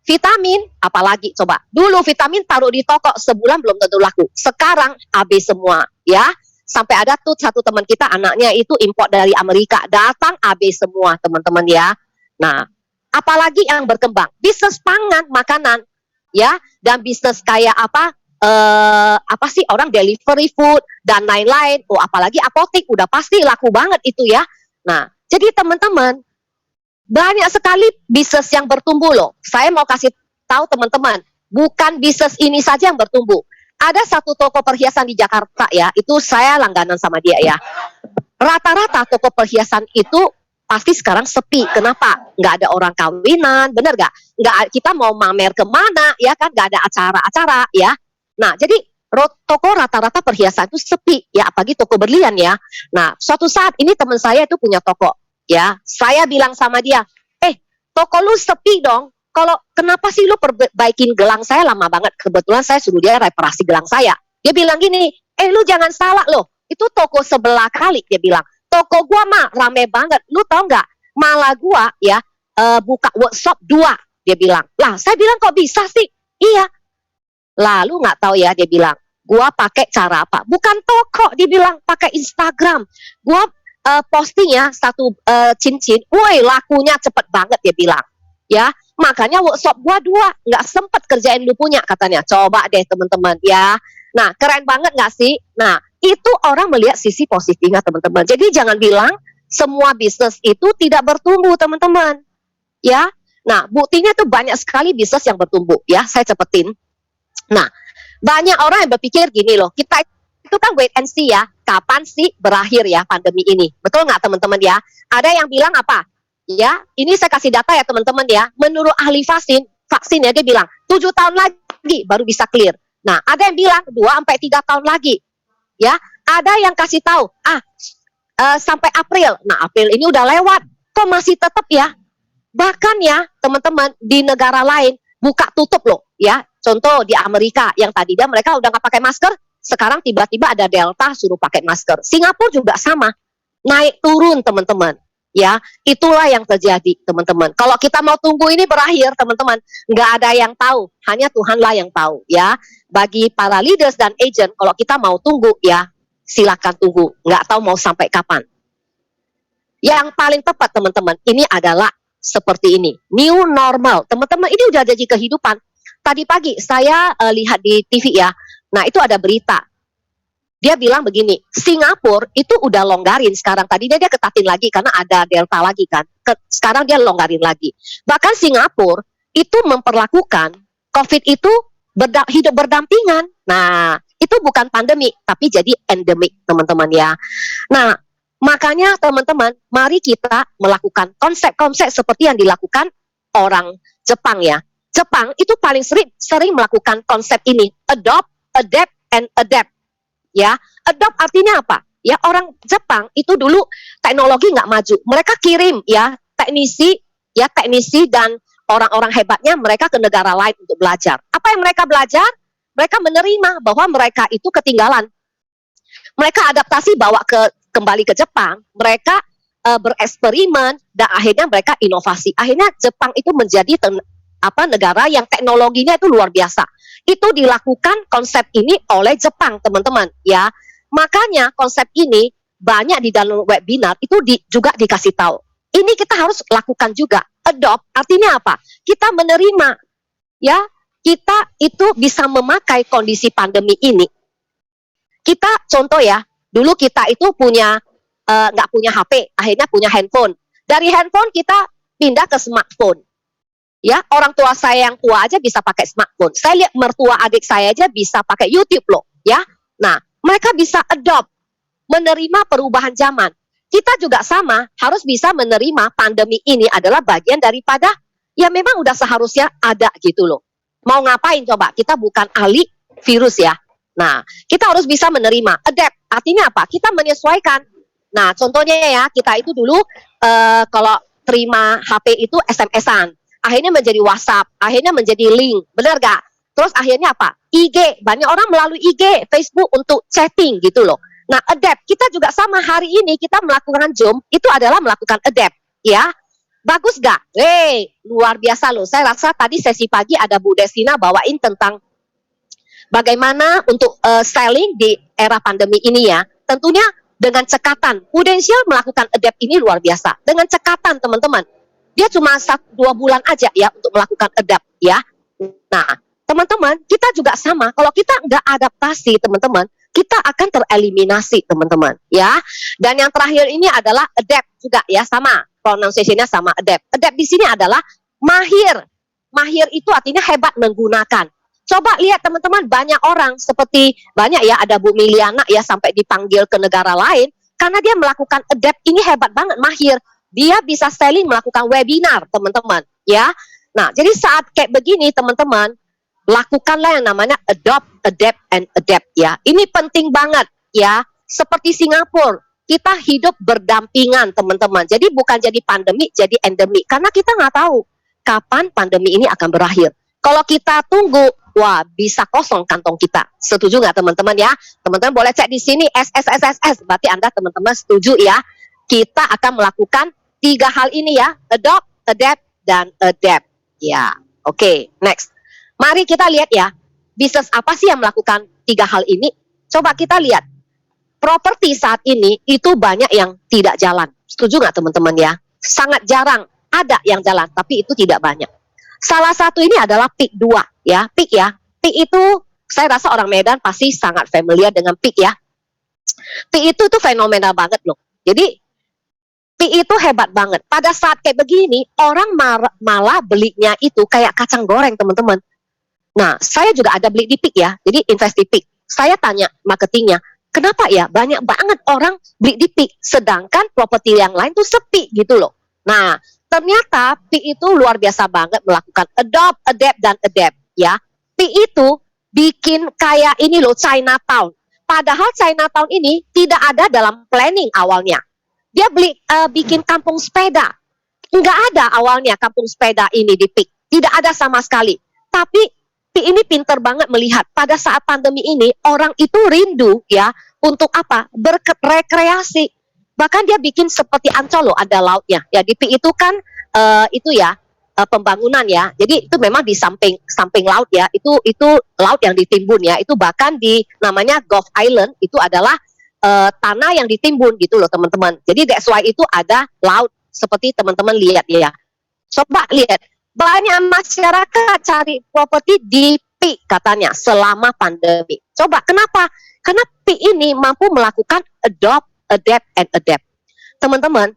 C: Vitamin, apalagi coba. Dulu vitamin taruh di toko sebulan belum tentu laku. Sekarang habis semua, ya. Sampai ada tuh satu teman kita, anaknya itu import dari Amerika, datang habis semua, teman-teman ya. Nah, apalagi yang berkembang, bisnis pangan, makanan, ya, dan bisnis kayak apa sih orang delivery food dan lain-lain. Oh, apalagi apotek udah pasti laku banget itu ya. Nah, jadi teman-teman, banyak sekali bisnis yang bertumbuh loh. Saya mau kasih tahu teman-teman, bukan bisnis ini saja yang bertumbuh. Ada satu toko perhiasan di Jakarta ya, itu saya langganan sama dia ya. Rata-rata toko perhiasan itu pasti sekarang sepi. Kenapa? Nggak ada orang kawinan, bener nggak? Kita mau mamer kemana ya kan? Nggak ada acara-acara ya. Nah, jadi toko rata-rata perhiasan itu sepi ya, apalagi toko berlian ya. Nah, suatu saat ini teman saya itu punya toko. Ya, saya bilang sama dia, toko lu sepi dong. Kalau kenapa sih lu perbaikin gelang saya lama banget? Kebetulan saya suruh dia reparasi gelang saya. Dia bilang gini, lu jangan salah loh. Itu toko sebelah kali, dia bilang. Toko gua mah rame banget. Lu tau nggak? Malah gua ya buka workshop 2, dia bilang. Lah, saya bilang kok bisa sih? Iya. Lalu nggak tahu ya, dia bilang. Gua pakai cara apa? Bukan toko, dia bilang pakai Instagram. Gua postingnya satu cincin, woi lakunya cepet banget dia bilang, ya makanya workshop gua 2, nggak sempet kerjain lu punya katanya. Coba deh teman-teman ya. Nah keren banget nggak sih? Nah itu orang melihat sisi positifnya teman-teman. Jadi jangan bilang semua bisnis itu tidak bertumbuh, teman-teman. Ya, nah buktinya tuh banyak sekali bisnis yang bertumbuh. Ya, saya cepetin. Nah, banyak orang yang berpikir gini loh, kita itu kan wait and see ya, kapan sih berakhir ya pandemi ini? Betul nggak teman-teman ya? Ada yang bilang apa? Ya, ini saya kasih data ya teman-teman ya. Menurut ahli vaksin ya dia bilang 7 tahun lagi baru bisa clear. Nah, ada yang bilang 2 sampai 3 tahun lagi. Ya, ada yang kasih tahu sampai April. Nah, April ini udah lewat. Kok masih tetap ya? Bahkan ya, teman-teman, di negara lain buka tutup loh, ya. Contoh di Amerika yang tadinya mereka udah nggak pakai masker, sekarang tiba-tiba ada Delta suruh pakai masker. Singapura juga sama, naik turun teman-teman. Ya, itulah yang terjadi teman-teman. Kalau kita mau tunggu ini berakhir teman-teman, nggak ada yang tahu, hanya Tuhanlah yang tahu ya. Bagi para leaders dan agent, kalau kita mau tunggu ya, silakan tunggu. Nggak tahu mau sampai kapan. Yang paling tepat teman-teman, ini adalah seperti ini, new normal. Teman-teman, ini udah jadi kehidupan. Tadi pagi saya lihat di TV ya, nah itu ada berita. Dia bilang begini, Singapura itu udah longgarin sekarang. Tadinya dia ketatin lagi karena ada Delta lagi kan. Sekarang dia longgarin lagi. Bahkan Singapura itu memperlakukan COVID itu hidup berdampingan. Nah, itu bukan pandemi, tapi jadi endemik teman-teman ya. Nah, makanya teman-teman, mari kita melakukan konsep-konsep seperti yang dilakukan orang Jepang ya. Jepang itu paling sering melakukan konsep ini, adopt, adapt, and adapt. Ya, adopt artinya apa? Ya, orang Jepang itu dulu teknologi nggak maju. Mereka kirim ya teknisi dan orang-orang hebatnya mereka ke negara lain untuk belajar. Apa yang mereka belajar? Mereka menerima bahwa mereka itu ketinggalan. Mereka adaptasi kembali ke Jepang. Mereka bereksperimen dan akhirnya mereka inovasi. Akhirnya Jepang itu menjadi negara yang teknologinya itu luar biasa. Itu dilakukan konsep ini oleh Jepang, teman-teman, ya. Makanya konsep ini banyak di dalam webinar itu juga dikasih tahu. Ini kita harus lakukan juga. Adopt artinya apa? Kita menerima, ya. Kita itu bisa memakai kondisi pandemi ini. Kita contoh ya, dulu kita itu nggak punya HP, akhirnya punya handphone. Dari handphone kita pindah ke smartphone. Ya, orang tua saya yang tua aja bisa pakai smartphone. Saya lihat mertua adik saya aja bisa pakai YouTube loh, ya. Nah, mereka bisa adopt, menerima perubahan zaman. Kita juga sama, harus bisa menerima pandemi ini adalah bagian daripada, ya memang udah seharusnya ada gitu loh. Mau ngapain coba? Kita bukan ahli virus ya. Nah, kita harus bisa menerima. Adapt, artinya apa? Kita menyesuaikan. Nah, contohnya ya, kita itu dulu kalau terima HP itu SMS-an. Akhirnya menjadi WhatsApp, akhirnya menjadi link, benar gak? Terus akhirnya apa? IG, banyak orang melalui IG, Facebook untuk chatting gitu loh. Nah, adapt, kita juga sama hari ini kita melakukan Zoom, itu adalah melakukan adapt, ya. Bagus gak? Luar biasa loh. Saya rasa tadi sesi pagi ada Bu Desina bawain tentang bagaimana untuk selling di era pandemi ini ya. Tentunya dengan cekatan, Prudential melakukan adapt ini luar biasa. Dengan cekatan teman-teman. Dia cuma 1-2 bulan aja ya untuk melakukan adapt ya. Nah, teman-teman, kita juga sama. Kalau kita nggak adaptasi, teman-teman, kita akan tereliminasi, teman-teman, ya. Dan yang terakhir ini adalah adapt juga ya, sama. Pronunciation-nya sama, adapt. Adapt di sini adalah mahir. Mahir itu artinya hebat menggunakan. Coba lihat teman-teman, banyak orang seperti banyak ya, ada Bu Miliana ya sampai dipanggil ke negara lain karena dia melakukan adapt ini hebat banget, mahir. Dia bisa selling melakukan webinar, teman-teman, ya. Nah, jadi saat kayak begini, teman-teman, lakukanlah yang namanya adopt, adapt, and adapt, ya. Ini penting banget, ya. Seperti Singapura, kita hidup berdampingan, teman-teman. Jadi bukan jadi pandemi, jadi endemik. Karena kita nggak tahu kapan pandemi ini akan berakhir. Kalau kita tunggu, wah bisa kosong kantong kita. Setuju nggak, teman-teman, ya? Teman-teman boleh cek di sini, SSSSS. Berarti Anda, teman-teman, setuju, ya? Kita akan melakukan 3 hal ini ya, adopt, adapt, dan adapt. Ya, oke, next. Mari kita lihat ya, bisnis apa sih yang melakukan 3 hal ini? Coba kita lihat. Properti saat ini itu banyak yang tidak jalan. Setuju nggak teman-teman ya? Sangat jarang ada yang jalan, tapi itu tidak banyak. Salah satu ini adalah PIK 2 ya, PIK ya. PIK itu saya rasa orang Medan pasti sangat familiar dengan PIK ya. PIK itu tuh fenomenal banget loh. Jadi PI itu hebat banget. Pada saat kayak begini, orang malah belinya itu kayak kacang goreng, teman-teman. Nah, saya juga ada beli di PIK ya, jadi invest di PIK. Saya tanya marketingnya, kenapa ya banyak banget orang beli di PIK, sedangkan properti yang lain tuh sepi gitu loh. Nah, ternyata PIK itu luar biasa banget melakukan adopt, adapt, dan adapt ya. PIK itu bikin kayak ini loh, Chinatown. Padahal Chinatown ini tidak ada dalam planning awalnya. Dia bikin kampung sepeda. Nggak ada awalnya kampung sepeda ini di PIK. Tidak ada sama sekali. Tapi PIK ini pinter banget melihat pada saat pandemi ini orang itu rindu ya untuk apa? Berrekreasi. Bahkan dia bikin seperti Ancol loh, ada lautnya. Ya di PIK itu kan itu ya pembangunan ya. Jadi itu memang di samping laut ya. Itu laut yang ditimbun ya. Itu bahkan di namanya Gulf Island itu adalah tanah yang ditimbun gitu loh teman-teman. Jadi that's why itu ada laut seperti teman-teman lihat ya. Coba lihat, banyak masyarakat cari properti di PIK katanya selama pandemi. Coba kenapa? Karena PIK ini mampu melakukan adopt, adapt, and adapt. Teman-teman,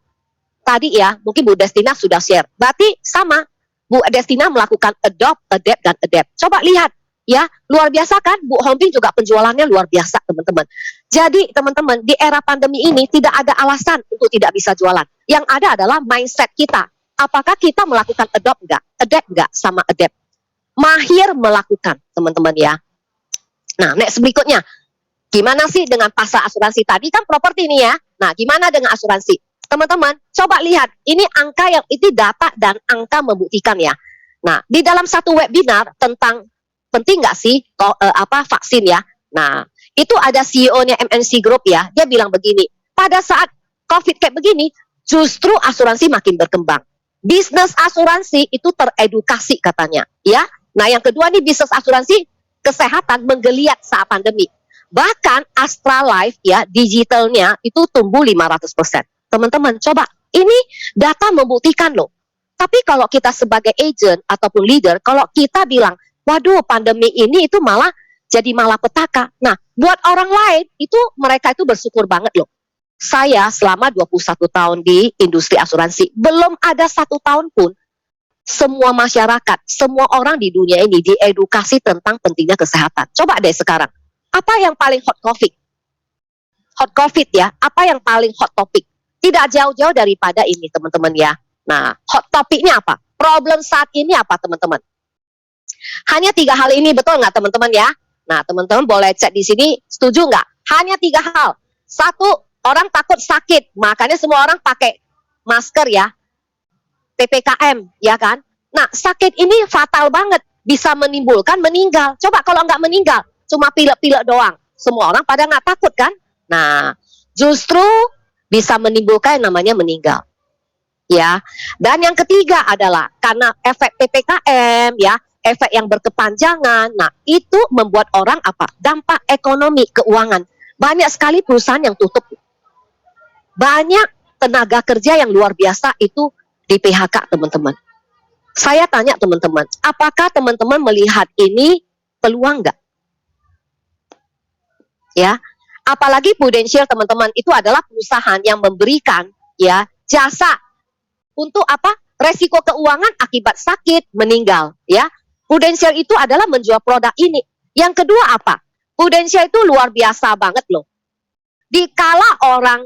C: tadi ya mungkin Bu Destina sudah share. Berarti sama, Bu Destina melakukan adopt, adapt, dan adapt. Coba lihat. Ya, luar biasa kan? Bu Hombing juga penjualannya luar biasa, teman-teman. Jadi, teman-teman, di era pandemi ini tidak ada alasan untuk tidak bisa jualan. Yang ada adalah mindset kita. Apakah kita melakukan adopt enggak? Adapt enggak sama adapt? Mahir melakukan, teman-teman ya. Nah, next berikutnya. Gimana sih dengan pasar asuransi? Tadi kan properti nih ya. Nah, gimana dengan asuransi? Teman-teman, coba lihat. Ini angka yang itu data dan angka membuktikan ya. Nah, di dalam satu webinar tentang penting nggak sih vaksin ya? Nah, itu ada CEO-nya MNC Group ya. Dia bilang begini, pada saat COVID kayak begini, justru asuransi makin berkembang. Bisnis asuransi itu teredukasi katanya, ya. Nah, yang kedua nih bisnis asuransi kesehatan menggeliat saat pandemi. Bahkan Astra Life ya, digitalnya itu tumbuh 500%. Teman-teman, coba ini data membuktikan loh. Tapi kalau kita sebagai agent ataupun leader, kalau kita bilang waduh, pandemi ini itu malah jadi malapetaka. Nah, buat orang lain itu mereka itu bersyukur banget loh. Saya selama 21 tahun di industri asuransi, belum ada 1 tahun pun semua masyarakat, semua orang di dunia ini diedukasi tentang pentingnya kesehatan. Coba deh sekarang, apa yang paling hot COVID? Hot COVID ya, apa yang paling hot topik? Tidak jauh-jauh daripada ini teman-teman ya. Nah, hot topiknya apa? Problem saat ini apa teman-teman? Hanya 3 hal ini, betul nggak teman-teman ya? Nah, teman-teman boleh cek di sini, setuju nggak? Hanya 3 hal. 1, orang takut sakit, makanya semua orang pakai masker ya. PPKM, ya kan? Nah, sakit ini fatal banget, bisa menimbulkan meninggal. Coba kalau nggak meninggal, cuma pilek-pilek doang. Semua orang pada nggak takut kan? Nah, justru bisa menimbulkan yang namanya meninggal. Ya, dan yang ketiga adalah karena efek PPKM ya, efek yang berkepanjangan. Nah, itu membuat orang apa? Dampak ekonomi, keuangan. Banyak sekali perusahaan yang tutup. Banyak tenaga kerja yang luar biasa itu di PHK, teman-teman. Saya tanya teman-teman, apakah teman-teman melihat ini peluang nggak? Ya, apalagi Prudential, teman-teman, itu adalah perusahaan yang memberikan ya jasa untuk apa? Resiko keuangan akibat sakit, meninggal, ya. Prudential itu adalah menjual produk ini. Yang kedua apa? Prudential itu luar biasa banget loh. Dikala orang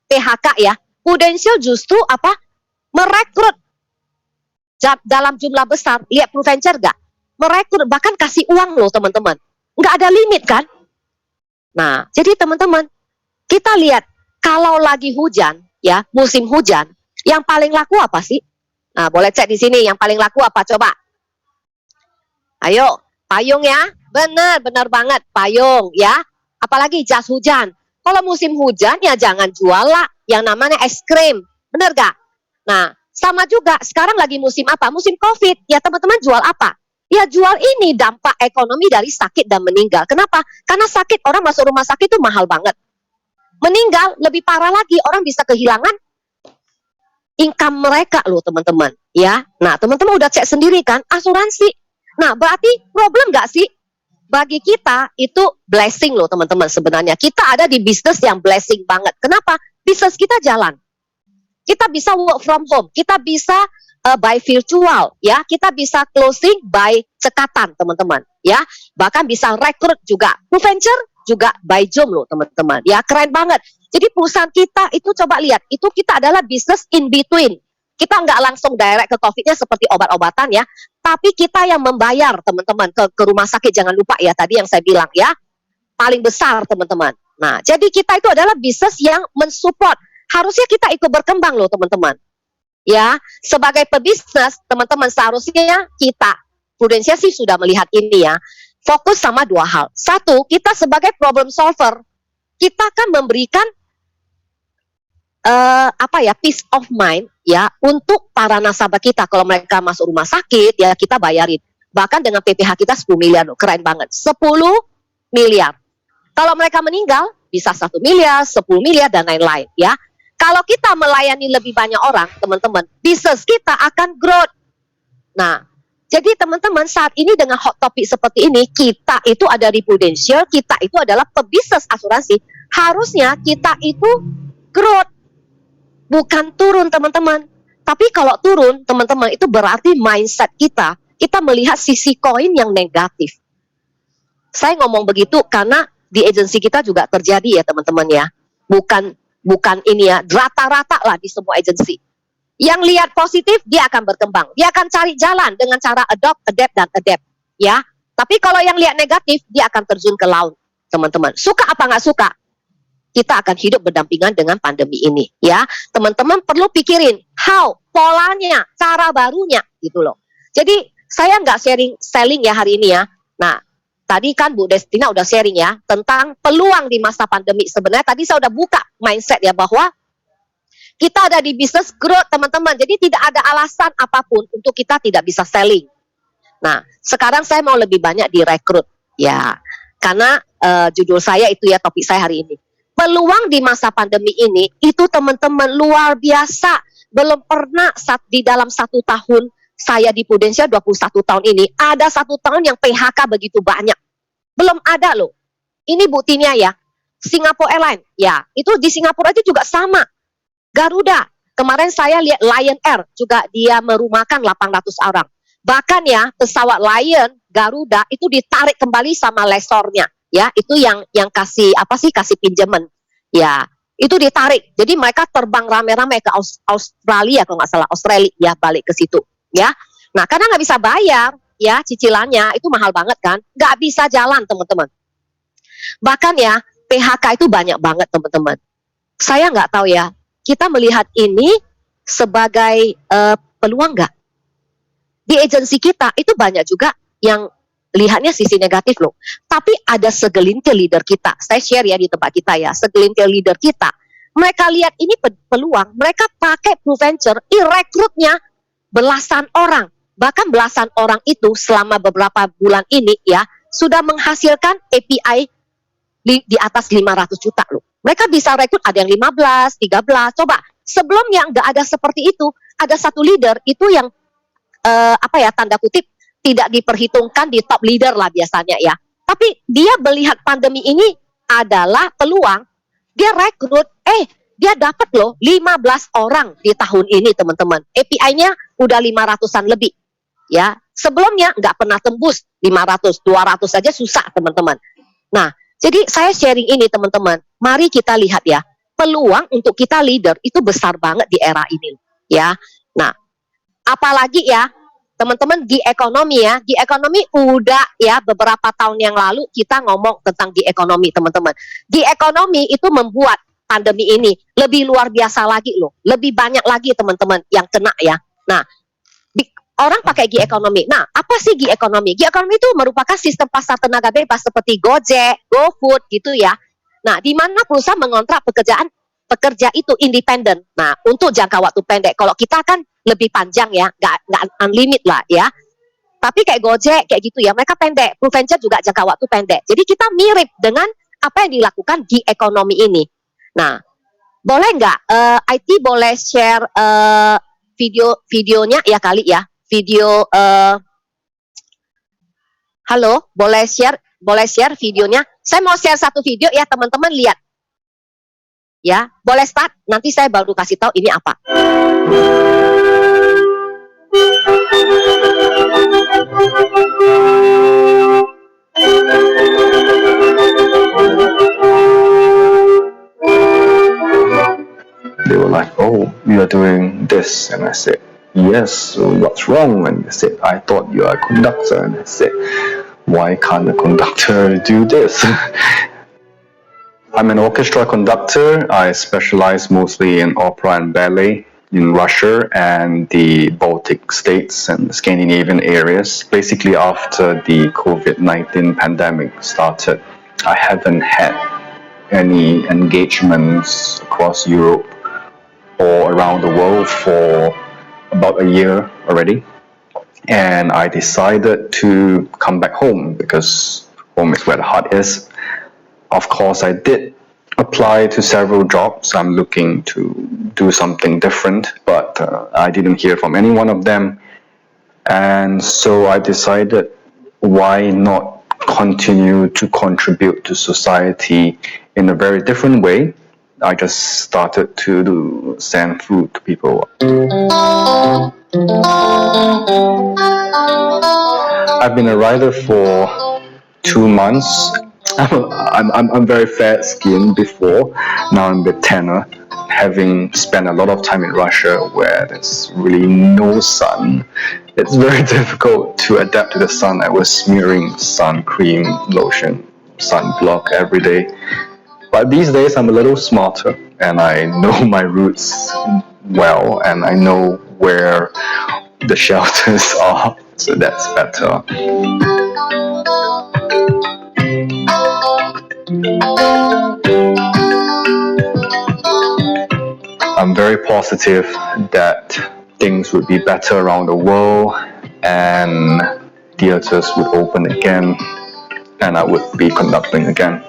C: PHK ya, Prudential justru apa? Merekrut dalam jumlah besar. Lihat Prudential nggak? Merekrut, bahkan kasih uang loh teman-teman. Nggak ada limit kan? Nah, jadi teman-teman, kita lihat kalau lagi hujan, ya musim hujan, yang paling laku apa sih? Nah, boleh cek di sini yang paling laku apa, coba. Ayo, payung ya. Benar banget, payung ya. Apalagi jas hujan. Kalau musim hujan ya jangan jual lah yang namanya es krim. Benar gak? Nah, sama juga sekarang lagi musim apa? Musim COVID. Ya teman-teman jual apa? Ya jual ini dampak ekonomi dari sakit dan meninggal. Kenapa? Karena sakit, orang masuk rumah sakit itu mahal banget. Meninggal lebih parah lagi, orang bisa kehilangan income mereka loh teman-teman, ya. Nah, teman-teman udah cek sendiri kan asuransi. Nah, berarti problem nggak sih? Bagi kita itu blessing loh teman-teman sebenarnya. Kita ada di bisnis yang blessing banget. Kenapa? bisnis kita jalan. Kita bisa work from home, kita bisa by virtual, ya, kita bisa closing by cekatan, teman-teman, ya, bahkan bisa rekrut juga, venture juga by Zoom loh, teman-teman, ya, keren banget. Jadi perusahaan kita itu coba lihat, itu kita adalah business in between. Kita nggak langsung direct ke COVID-nya seperti obat-obatan ya, tapi kita yang membayar, teman-teman, ke rumah sakit, jangan lupa ya, tadi yang saya bilang ya, paling besar, teman-teman. Nah, jadi kita itu adalah bisnis yang mensupport. Harusnya kita ikut berkembang loh, teman-teman. Ya, sebagai pebisnis, teman-teman, seharusnya kita, Prudensia sih sudah melihat ini ya, fokus sama dua hal. Satu, kita sebagai problem solver, kita akan memberikan peace of mind ya untuk para nasabah kita. Kalau mereka masuk rumah sakit ya kita bayarin. Bahkan dengan PPh kita 10 miliar loh, keren banget. 10 miliar. Kalau mereka meninggal bisa 1 miliar, 10 miliar dan lain-lain ya. Kalau kita melayani lebih banyak orang, teman-teman, bisnis kita akan growth. Nah, jadi teman-teman saat ini dengan hot topic seperti ini, kita itu ada di Prudential, kita itu adalah pebisnis asuransi. Harusnya kita itu growth, bukan turun, teman-teman. Tapi kalau turun, teman-teman, itu berarti mindset kita melihat sisi koin yang negatif. Saya ngomong begitu karena di agensi kita juga terjadi ya, teman-teman ya. Bukan ini ya, rata-rata lah di semua agensi. Yang lihat positif, dia akan berkembang. Dia akan cari jalan dengan cara adopt, adapt, dan adapt. Ya. Tapi kalau yang lihat negatif, dia akan terjun ke laut, teman-teman. Suka apa nggak suka? Kita akan hidup berdampingan dengan pandemi ini. Ya, teman-teman perlu pikirin how, polanya, cara barunya, gitu loh. Jadi, saya nggak selling ya hari ini ya. Nah, tadi kan Bu Destina udah sharing ya tentang peluang di masa pandemi. Sebenarnya tadi saya udah buka mindset ya bahwa kita ada di bisnis growth, teman-teman. Jadi tidak ada alasan apapun untuk kita tidak bisa selling. Nah, sekarang saya mau lebih banyak direkrut ya. Karena judul saya itu ya topik saya hari ini. Peluang di masa pandemi ini itu teman-teman luar biasa. Belum pernah di dalam 1 tahun saya di Prudensia 21 tahun ini, ada 1 tahun yang PHK begitu banyak. Belum ada loh. Ini buktinya ya. Singapore Airlines, ya, itu di Singapura itu juga sama. Garuda, kemarin saya lihat Lion Air, juga dia merumahkan 800 orang. Bahkan ya, pesawat Lion, Garuda, itu ditarik kembali sama lesornya. Ya, itu yang kasih, kasih pinjaman. Ya, itu ditarik. Jadi mereka terbang rame-rame ke Australia, kalau nggak salah, Australia, ya, balik ke situ. Ya, nah karena nggak bisa bayar ya cicilannya itu mahal banget kan, nggak bisa jalan teman-teman. Bahkan ya PHK itu banyak banget teman-teman. Saya nggak tahu ya, kita melihat ini sebagai peluang nggak? Di agensi kita itu banyak juga yang lihatnya sisi negatif loh. Tapi ada segelintir leader kita, saya share ya di tempat kita ya, segelintir leader kita. Mereka lihat ini peluang, mereka pakai PruVenture, rekrutnya belasan orang, bahkan belasan orang itu selama beberapa bulan ini ya sudah menghasilkan API di atas 500 juta loh. Mereka bisa rekrut ada yang 15, 13. Coba sebelumnya nggak ada seperti itu. Ada satu leader itu yang tanda kutip tidak diperhitungkan di top leader lah biasanya ya. Tapi dia melihat pandemi ini adalah peluang, dia rekrut, dia dapat loh 15 orang di tahun ini teman-teman. API-nya udah 500-an lebih. Ya, sebelumnya nggak pernah tembus 500, 200 saja susah teman-teman. Nah, jadi saya sharing ini teman-teman. Mari kita lihat ya, peluang untuk kita leader itu besar banget di era ini. Ya, nah, apalagi ya teman-teman di ekonomi ya, di ekonomi udah ya beberapa tahun yang lalu kita ngomong tentang di ekonomi teman-teman. Di ekonomi itu membuat pandemi ini lebih luar biasa lagi loh, lebih banyak lagi teman-teman yang kena ya. Nah, orang pakai gig ekonomi. Nah, apa sih gig ekonomi? Gig ekonomi itu merupakan sistem pasar tenaga bebas seperti Gojek, GoFood gitu ya. Nah, di mana perusahaan mengontrak pekerja itu independen. Nah, untuk jangka waktu pendek. Kalau kita kan lebih panjang ya, nggak unlimited lah ya. Tapi kayak Gojek kayak gitu ya, mereka pendek. PruVenture juga jangka waktu pendek. Jadi kita mirip dengan apa yang dilakukan gig ekonomi ini. Nah, boleh nggak IT boleh share videonya ya kali ya, video halo, boleh share videonya. Saya mau share satu video ya teman-teman lihat. Ya, boleh start. Nanti saya baru kasih tahu ini apa.
E: They were like, "Oh, you are doing this," and I said, "Yes, so what's wrong?" And they said, "I thought you are a conductor," and I said, "Why can't a conductor do this?" I'm an orchestra conductor. I specialize mostly in opera and ballet in Russia and the Baltic states and the Scandinavian areas. Basically, after the COVID-19 pandemic started, I haven't had any engagements across Europe or around the world for about a year already. And I decided to come back home because home is where the heart is. Of course, I did apply to several jobs. I'm looking to do something different, but I didn't hear from any one of them. And so I decided, why not continue to contribute to society in a very different way? I just started to send food to people. I've been a writer for 2 months. I'm very fair-skinned before. Now I'm a bit tanner, having spent a lot of time in Russia where there's really no sun. It's very difficult to adapt to the sun. I was smearing sun cream, lotion, sunblock every day. But these days I'm a little smarter and I know my roots well and I know where the shelters are, so that's better. I'm very positive that things would be better around the world and theaters would open again and I would be conducting again.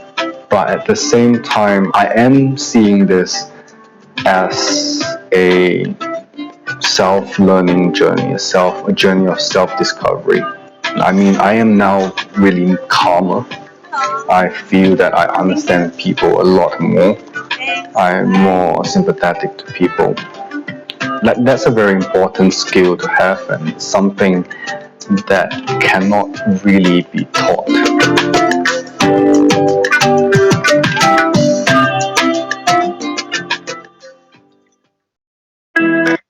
E: But at the same time, I am seeing this as a self-learning journey, a journey of self-discovery. I mean, I am now really calmer. I feel that I understand people a lot more. I'm more sympathetic to people. That's a very important skill to have and something that cannot really be taught.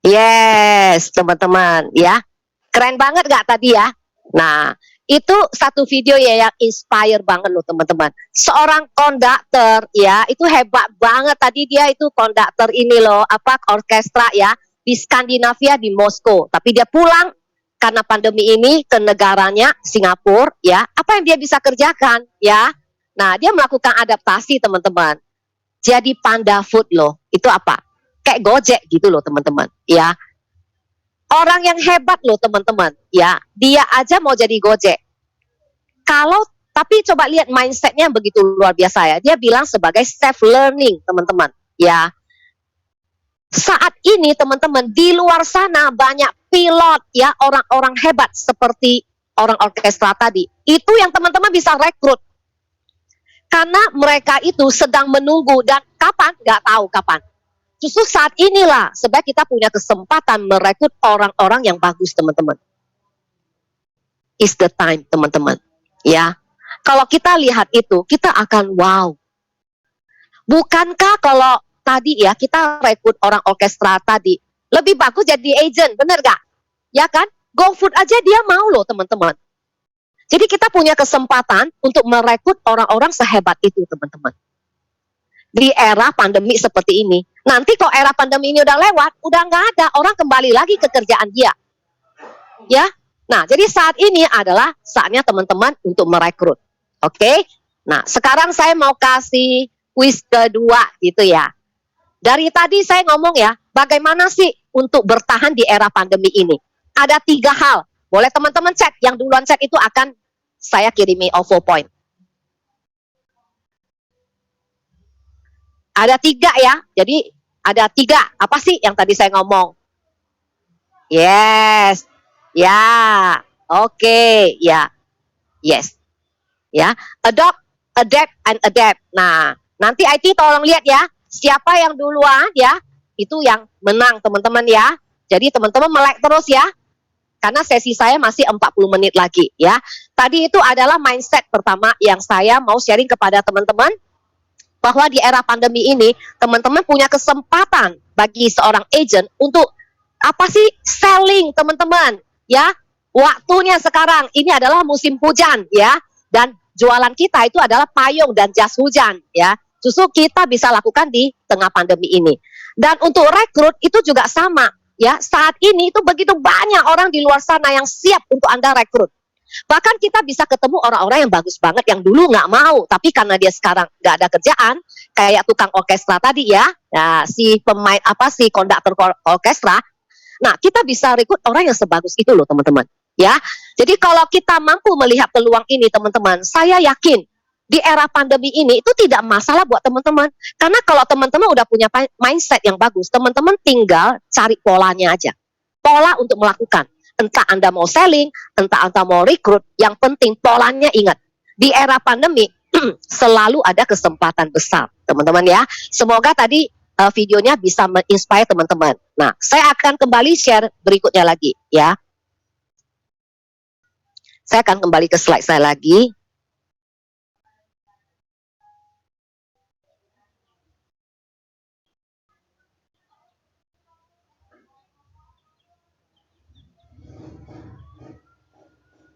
C: Yes, teman-teman, ya. Keren banget gak tadi ya? Nah, itu satu video ya yang inspire banget loh teman-teman. Seorang konduktor ya, itu hebat banget tadi dia itu konduktor ini loh, orkestra ya di Skandinavia di Moskow. Tapi dia pulang karena pandemi ini ke negaranya Singapura ya. Apa yang dia bisa kerjakan ya? Nah, dia melakukan adaptasi teman-teman. Jadi panda food loh. Itu apa? Kayak Gojek gitu loh teman-teman ya. Orang yang hebat loh teman-teman ya, dia aja mau jadi Gojek. Tapi coba lihat mindsetnya begitu luar biasa ya. Dia bilang sebagai self learning teman-teman ya. Saat ini teman-teman di luar sana banyak pilot ya, orang-orang hebat seperti orang orkestra tadi. Itu yang teman-teman bisa rekrut. Karena mereka itu sedang menunggu dan kapan? Nggak tahu kapan. Justru saat inilah sebaik kita punya kesempatan merekrut orang-orang yang bagus teman-teman. It's the time teman-teman. Ya, kalau kita lihat itu kita akan wow. Bukankah kalau tadi ya kita rekrut orang orkestra tadi lebih bagus jadi agent, bener gak? Ya kan? GoFood aja dia mau loh teman-teman. Jadi kita punya kesempatan untuk merekrut orang-orang sehebat itu teman-teman. Di era pandemi seperti ini. Nanti kalau era pandemi ini udah lewat, udah nggak ada, orang kembali lagi ke kerjaan dia. Ya, nah jadi saat ini adalah saatnya teman-teman untuk merekrut. Oke? Nah sekarang saya mau kasih quiz kedua gitu ya. Dari tadi saya ngomong ya, bagaimana sih untuk bertahan di era pandemi ini? Ada 3 hal. Boleh teman-teman cek, yang duluan cek itu akan saya kirimi OVO point. Ada 3 ya, jadi ada 3. Apa sih yang tadi saya ngomong? Yes, ya, oke, ya, yes, ya, adopt, adapt, and adapt. Nah, nanti IT tolong lihat ya, siapa yang duluan ya, itu yang menang teman-teman ya. Jadi teman-teman melek terus ya. Karena sesi saya masih 40 menit lagi ya. Tadi itu adalah mindset pertama yang saya mau sharing kepada teman-teman, bahwa di era pandemi ini teman-teman punya kesempatan bagi seorang agent untuk apa sih, selling teman-teman ya. Waktunya sekarang ini adalah musim hujan ya, dan jualan kita itu adalah payung dan jas hujan ya. Justru kita bisa lakukan di tengah pandemi ini. Dan untuk rekrut itu juga sama ya. Saat ini itu begitu banyak orang di luar sana yang siap untuk Anda rekrut. Bahkan kita bisa ketemu orang-orang yang bagus banget yang dulu nggak mau, tapi karena dia sekarang nggak ada kerjaan, kayak tukang orkestra tadi ya, si pemain si konduktor orkestra. Nah, kita bisa rekrut orang yang sebagus itu loh teman-teman ya. Jadi kalau kita mampu melihat peluang ini teman-teman, saya yakin di era pandemi ini itu tidak masalah buat teman-teman. Karena kalau teman-teman udah punya mindset yang bagus, teman-teman tinggal cari polanya aja. Pola untuk melakukan. Entah Anda mau selling, entah Anda mau rekrut, yang penting polanya ingat. Di era pandemi selalu ada kesempatan besar, teman-teman ya. Semoga tadi videonya bisa menginspire teman-teman. Nah, saya akan kembali share berikutnya lagi ya. Saya akan kembali ke slide saya lagi.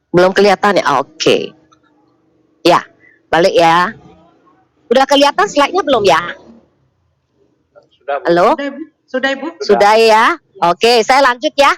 C: Belum kelihatan ya? Oke. Ya, balik ya. Udah kelihatan slide-nya belum ya? Halo?
D: Sudah Ibu? Sudah Ibu?
C: Sudah ya? Oke, saya lanjut ya.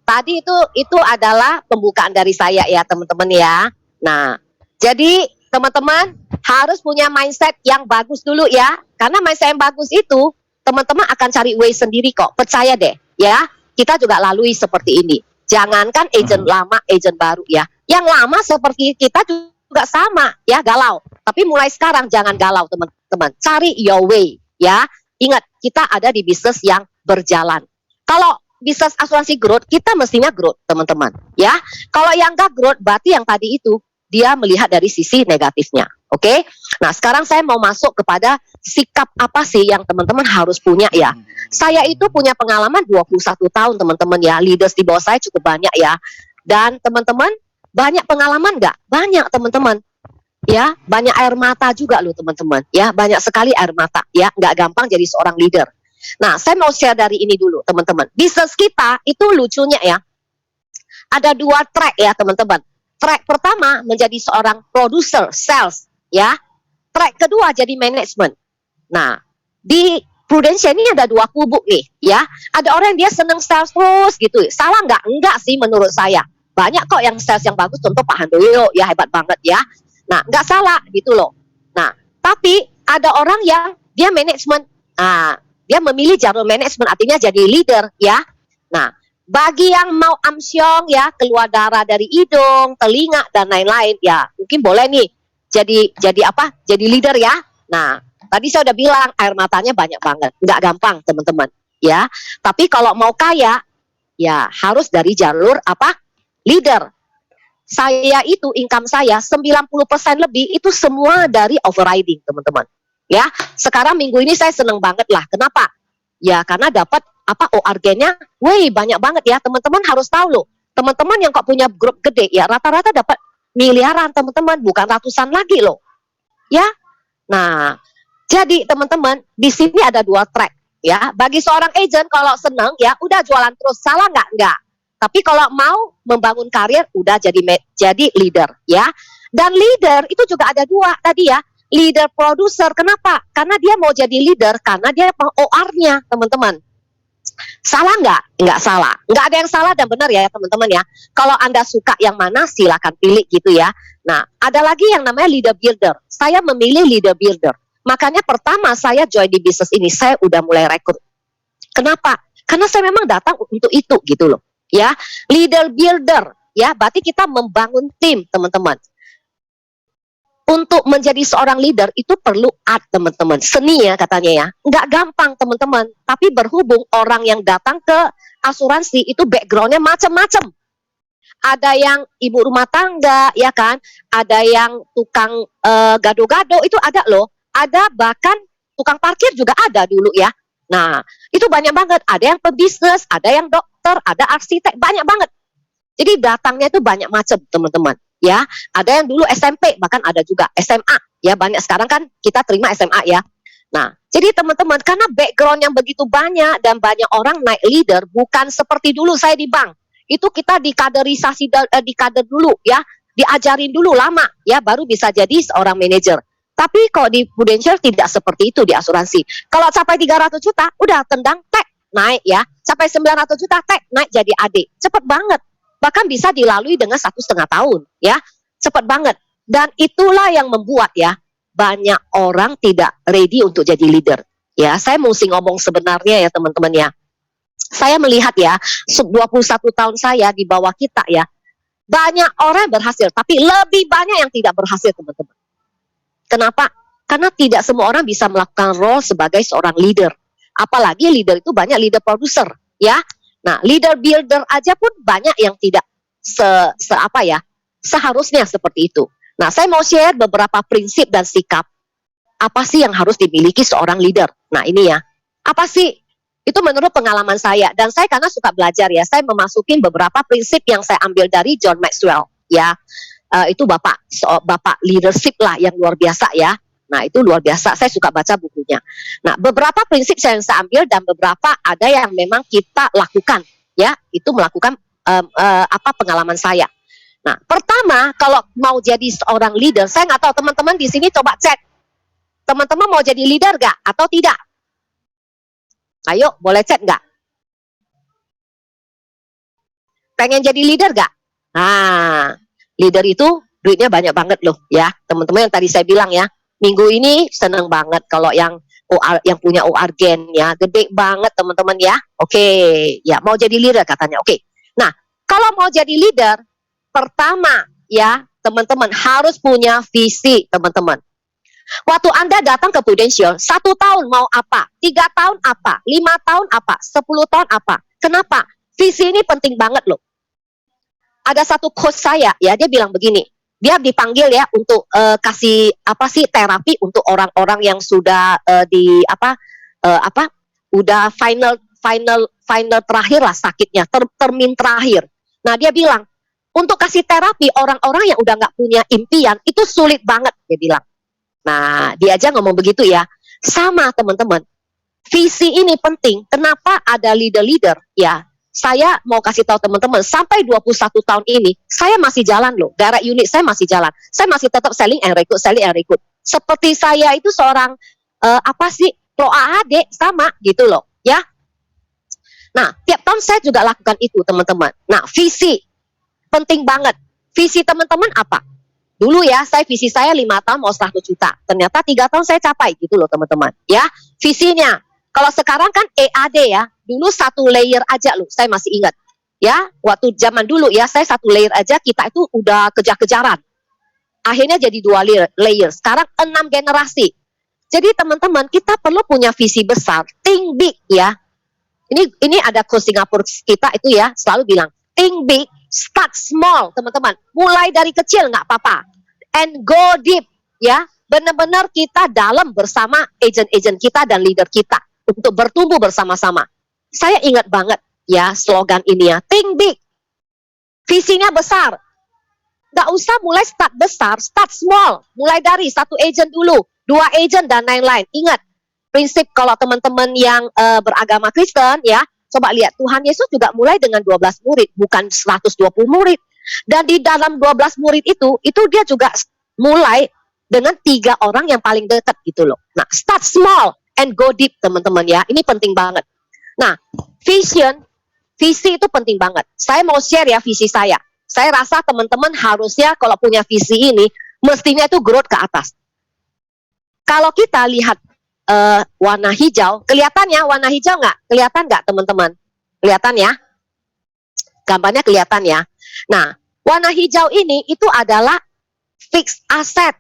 C: Tadi itu adalah pembukaan dari saya ya teman-teman ya. Nah, jadi teman-teman harus punya mindset yang bagus dulu ya. Karena mindset yang bagus itu teman-teman akan cari way sendiri kok. Percaya deh ya. Kita juga lalui seperti ini. Jangankan agent lama, agent baru ya. Yang lama seperti kita juga sama ya, galau. Tapi mulai sekarang jangan galau teman-teman. Cari your way ya. Ingat, kita ada di bisnis yang berjalan. Kalau bisnis asuransi growth, kita mestinya growth teman-teman ya. Kalau yang enggak growth, berarti yang tadi itu dia melihat dari sisi negatifnya. Oke? Nah, sekarang saya mau masuk kepada sikap apa sih yang teman-teman harus punya ya. Saya itu punya pengalaman 21 tahun teman-teman ya. Leaders di bawah saya cukup banyak ya. Dan teman-teman banyak pengalaman nggak? Banyak teman-teman. Ya, banyak air mata juga loh teman-teman. Ya, banyak sekali air mata ya. Nggak gampang jadi seorang leader. Nah, saya mau share dari ini dulu teman-teman. Bisnis kita itu lucunya ya. Ada 2 track ya teman-teman. Track pertama menjadi seorang producer, sales ya. Track kedua jadi manajemen. Nah, di Prudential ini ada 2 kubu nih ya. Ada orang yang dia seneng sales terus gitu. Salah nggak? Enggak sih menurut saya. Banyak kok yang sales yang bagus, contoh Pak Handoyo ya, hebat banget ya. Nah, nggak salah gitu loh. Nah, tapi ada orang yang dia manajemen. Nah, dia memilih jalur manajemen, artinya jadi leader ya. Nah, bagi yang mau amsyong ya, keluar darah dari hidung, telinga dan lain-lain ya, mungkin boleh nih jadi apa? Jadi leader ya. Nah, tadi saya udah bilang air matanya banyak banget, nggak gampang teman-teman ya. Tapi kalau mau kaya ya harus dari jalur apa? Leader. Saya itu income saya 90% lebih itu semua dari overriding teman-teman. Ya, sekarang minggu ini saya seneng banget lah. Kenapa? Ya karena dapat apa ORG-nya, banyak banget ya. Teman-teman harus tahu loh. Teman-teman yang kok punya grup gede ya rata-rata dapat miliaran teman-teman, bukan ratusan lagi loh. Ya. Nah, jadi teman-teman di sini ada 2 track ya. Bagi seorang agent kalau seneng ya udah jualan terus, salah nggak? Nggak. Tapi kalau mau membangun karir udah jadi leader ya. Dan leader itu juga ada 2 tadi ya. Leader producer, kenapa? Karena dia mau jadi leader, karena dia mau OR-nya, teman-teman. Salah nggak? Nggak salah. Nggak ada yang salah dan benar ya, teman-teman ya. Kalau Anda suka yang mana, silakan pilih gitu ya. Nah, ada lagi yang namanya leader builder. Saya memilih leader builder. Makanya pertama saya join di bisnis ini, saya udah mulai rekrut. Kenapa? Karena saya memang datang untuk itu gitu loh. Ya, leader builder. Ya, berarti kita membangun tim, teman-teman. Untuk menjadi seorang leader itu perlu art teman-teman, seni ya katanya ya. Nggak gampang teman-teman, tapi berhubung orang yang datang ke asuransi itu backgroundnya macam-macam. Ada yang ibu rumah tangga ya kan, ada yang tukang gado-gado itu ada loh. Ada bahkan tukang parkir juga ada dulu ya. Nah, itu banyak banget. Ada yang pebisnis, ada yang dokter, ada arsitek, banyak banget. Jadi datangnya itu banyak macam, teman-teman. Ya, ada yang dulu SMP, bahkan ada juga SMA. Ya, banyak sekarang kan kita terima SMA ya. Nah, jadi teman-teman, karena background yang begitu banyak dan banyak orang naik leader, bukan seperti dulu saya di bank. Itu kita dikaderisasi, dikader dulu ya, diajarin dulu lama ya, baru bisa jadi seorang manajer. Tapi kalau di Prudential tidak seperti itu di asuransi. Kalau capai 300 juta, udah tendang, tek, naik ya. Capai 900 juta, tek, naik jadi AD. Cepet banget. Bahkan bisa dilalui dengan 1,5 tahun ya. Cepet banget. Dan itulah yang membuat ya, banyak orang tidak ready untuk jadi leader. Ya, saya mesti ngomong sebenarnya ya teman-teman ya. Saya melihat ya, 21 tahun saya di bawah kita ya, banyak orang yang berhasil, tapi lebih banyak yang tidak berhasil teman-teman. Kenapa? Karena tidak semua orang bisa melakukan role sebagai seorang leader. Apalagi leader itu banyak leader producer, ya. Nah, leader builder aja pun banyak yang tidak seharusnya seperti itu. Nah, saya mau share beberapa prinsip dan sikap apa sih yang harus dimiliki seorang leader. Nah, ini ya. Apa sih? Itu menurut pengalaman saya, dan saya karena suka belajar ya, saya memasukin beberapa prinsip yang saya ambil dari John Maxwell, ya. Itu bapak leadership lah yang luar biasa ya. Nah, itu luar biasa, saya suka baca bukunya. Nah, beberapa prinsip yang saya ambil dan beberapa ada yang memang kita lakukan ya, itu melakukan pengalaman saya. Nah, pertama, kalau mau jadi seorang leader, saya nggak tahu teman-teman di sini coba cek. Teman-teman mau jadi leader nggak atau tidak? Ayo, boleh cek nggak? Pengen jadi leader nggak? Nah, leader itu duitnya banyak banget loh ya, teman-teman yang tadi saya bilang ya. Minggu ini seneng banget kalau yang punya OR Gen ya, gede banget teman-teman ya. Oke, ya mau jadi leader katanya. Oke. Nah, kalau mau jadi leader, pertama ya teman-teman harus punya visi teman-teman. Waktu Anda datang ke Prudential, 1 tahun mau apa? 3 tahun apa? 5 tahun apa? 10 tahun apa? Kenapa? Visi ini penting banget loh. Ada satu coach saya ya, dia bilang begini. Dia dipanggil ya untuk kasih terapi untuk orang-orang yang sudah udah final terakhir lah sakitnya, termin terakhir. Nah, dia bilang untuk kasih terapi orang-orang yang udah nggak punya impian itu sulit banget, dia bilang. Nah, dia aja ngomong begitu ya. Sama teman-teman. Visi ini penting. Kenapa ada leader-leader? Ya, saya mau kasih tahu teman-teman, sampai 21 tahun ini, saya masih jalan loh. Direct unit saya masih jalan. Saya masih tetap selling and recruit. Seperti saya itu seorang, pro AAD, sama gitu loh. Ya. Nah, tiap tahun saya juga lakukan itu, teman-teman. Nah, visi. Penting banget. Visi teman-teman apa? Dulu ya, visi saya 5 tahun mau 100 juta. Ternyata 3 tahun saya capai gitu loh teman-teman. Ya, visinya. Kalau sekarang kan EAD ya. Dulu 1 layer aja loh, saya masih ingat. Ya, waktu zaman dulu ya, saya 1 layer aja, kita itu udah kejar-kejaran. Akhirnya jadi 2 layer. Sekarang 6 generasi. Jadi teman-teman, kita perlu punya visi besar. Think big ya. Ini ada coach Singapura kita itu ya, selalu bilang, think big, start small, teman-teman. Mulai dari kecil nggak apa-apa. And go deep, ya. Benar-benar kita dalam bersama agent-agent kita dan leader kita untuk bertumbuh bersama-sama. Saya ingat banget ya slogan ini ya. Think big. Visinya besar. Nggak usah mulai start besar, start small. Mulai dari 1 agent dulu, 2 agent dan lain-lain. Ingat, prinsip kalau teman-teman yang beragama Kristen ya, coba lihat, Tuhan Yesus juga mulai dengan 12 murid, bukan 120 murid. Dan di dalam 12 murid itu dia juga mulai dengan 3 orang yang paling dekat gitu loh. Nah, start small and go deep, teman-teman ya. Ini penting banget. Nah, visi itu penting banget. Saya mau share ya visi saya. Saya rasa teman-teman harusnya kalau punya visi ini, mestinya itu growth ke atas. Kalau kita lihat warna hijau, kelihatannya warna hijau nggak? Kelihatan nggak teman-teman? Kelihatan ya? Gambarnya kelihatan ya? Nah, warna hijau ini itu adalah fixed asset.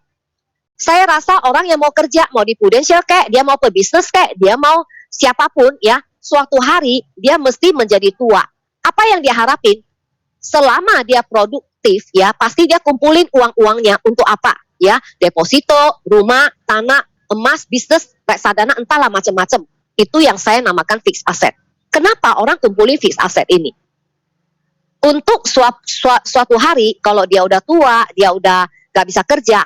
C: Saya rasa orang yang mau kerja, mau di Prudential kayak, dia mau pebisnis kayak, dia mau siapapun ya, suatu hari dia mesti menjadi tua. Apa yang dia harapin? Selama dia produktif ya, pasti dia kumpulin uang-uangnya untuk apa? Ya, deposito, rumah, tanah, emas, bisnis, reksadana, entahlah macam-macam. Itu yang saya namakan fixed asset. Kenapa orang kumpulin fixed asset ini? Untuk suatu hari, kalau dia udah tua, dia udah gak bisa kerja,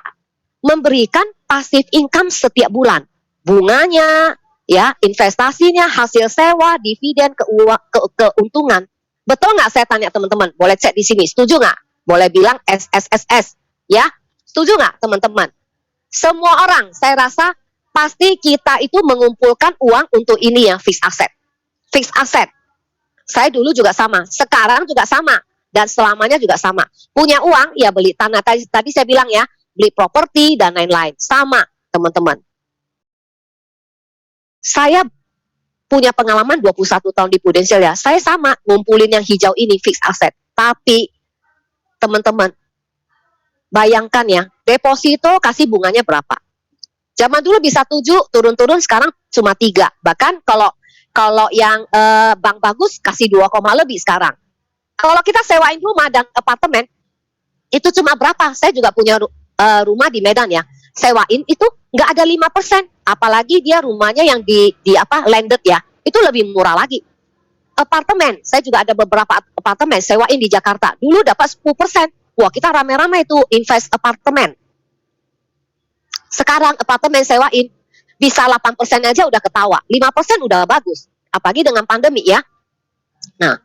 C: memberikan passive income setiap bulan. Bunganya, ya, investasinya, hasil sewa, dividen, keuntungan. Betul nggak saya tanya teman-teman? Boleh cek di sini, setuju nggak? Boleh bilang SSSS, ya? Setuju nggak teman-teman? Semua orang, saya rasa pasti kita itu mengumpulkan uang untuk ini ya, fixed asset. Fixed asset. Saya dulu juga sama, sekarang juga sama, dan selamanya juga sama. Punya uang, ya beli tanah. Tadi saya bilang ya, beli properti dan lain-lain. Sama, teman-teman. Saya punya pengalaman 21 tahun di Prudential ya. Saya sama, ngumpulin yang hijau ini, fixed asset. Tapi, teman-teman, bayangkan ya, deposito kasih bunganya berapa? Zaman dulu bisa 7, turun-turun sekarang cuma 3. Bahkan kalau yang bank bagus kasih 2, lebih sekarang. Kalau kita sewain rumah dan apartemen, itu cuma berapa? Saya juga punya rumah di Medan ya. Sewain itu nggak ada 5%. Apalagi dia rumahnya yang di landed ya. Itu lebih murah lagi. Apartemen, saya juga ada beberapa apartemen sewain di Jakarta. Dulu dapat 10%. Wah, kita rame-rame itu invest apartemen. Sekarang apartemen sewain bisa 8% aja udah ketawa. 5% udah bagus. Apalagi dengan pandemi ya. Nah,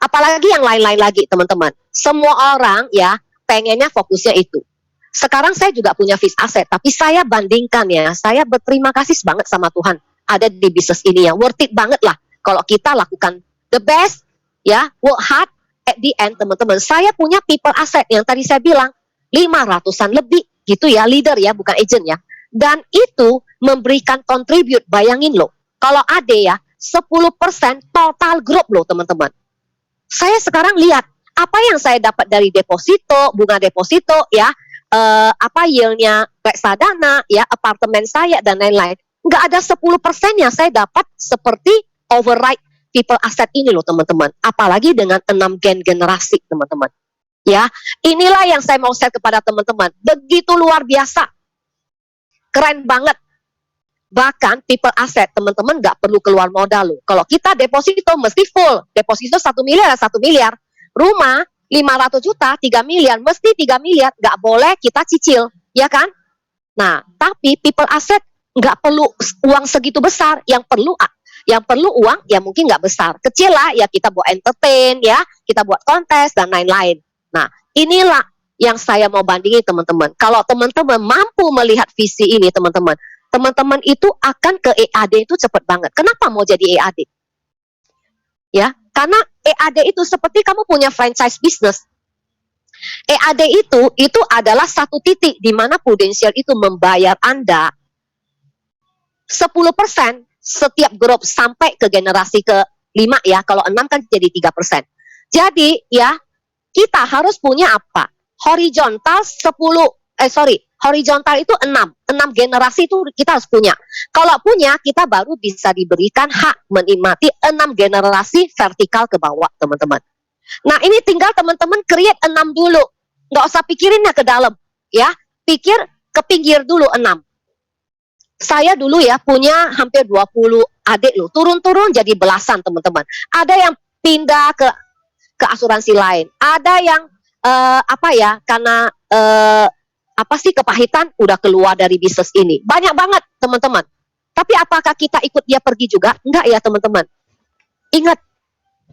C: apalagi yang lain-lain lagi teman-teman. Semua orang ya pengennya fokusnya itu. Sekarang saya juga punya fixed asset. Tapi saya bandingkan ya. Saya berterima kasih banget sama Tuhan. Ada di bisnis ini yang worth it banget lah. Kalau kita lakukan the best ya. Work hard. At the end teman-teman. Saya punya people asset yang tadi saya bilang. 500-an lebih gitu ya. Leader ya bukan agent ya. Dan itu memberikan contribute, bayangin loh. Kalau ada ya, 10% total grup loh teman-teman. Saya sekarang lihat, apa yang saya dapat dari deposito, bunga deposito ya, yieldnya reksadana, ya, apartemen saya, dan lain-lain. Nggak ada 10% yang saya dapat seperti override people asset ini loh teman-teman. Apalagi dengan 6 generasi teman-teman. Ya, inilah yang saya mau share kepada teman-teman. Begitu luar biasa. Keren banget. Bahkan people asset teman-teman nggak perlu keluar modal loh. Kalau kita deposito mesti full. Deposito 1 miliar, 1 miliar. Rumah 500 juta, 3 miliar, mesti 3 miliar. Nggak boleh kita cicil, ya kan? Nah, tapi people asset nggak perlu uang segitu besar. Yang perlu uang ya mungkin nggak besar. Kecil lah ya kita buat entertain ya, kita buat kontes dan lain-lain. Nah, inilah yang saya mau bandingin teman-teman. Kalau teman-teman mampu melihat visi ini teman-teman, teman-teman itu akan ke EAD itu cepat banget. Kenapa mau jadi EAD? Ya, karena EAD itu seperti kamu punya franchise business. EAD itu adalah satu titik di mana Prudential itu membayar Anda 10% setiap grup sampai ke generasi ke-5 ya. Kalau 6 kan jadi 3%. Jadi ya, kita harus punya apa? Horizontal horizontal itu 6 generasi itu kita harus punya. Kalau punya, kita baru bisa diberikan hak menikmati 6 generasi vertikal ke bawah, teman-teman. Nah, ini tinggal teman-teman create 6 dulu. Nggak usah pikirinnya ke dalam, ya. Pikir ke pinggir dulu 6. Saya dulu ya punya hampir 20 adik loh. Turun-turun jadi belasan, teman-teman. Ada yang pindah ke asuransi lain. Ada yang karena kepahitan udah keluar dari bisnis ini. Banyak banget teman-teman. Tapi apakah kita ikut dia pergi juga? Enggak ya teman-teman. Ingat,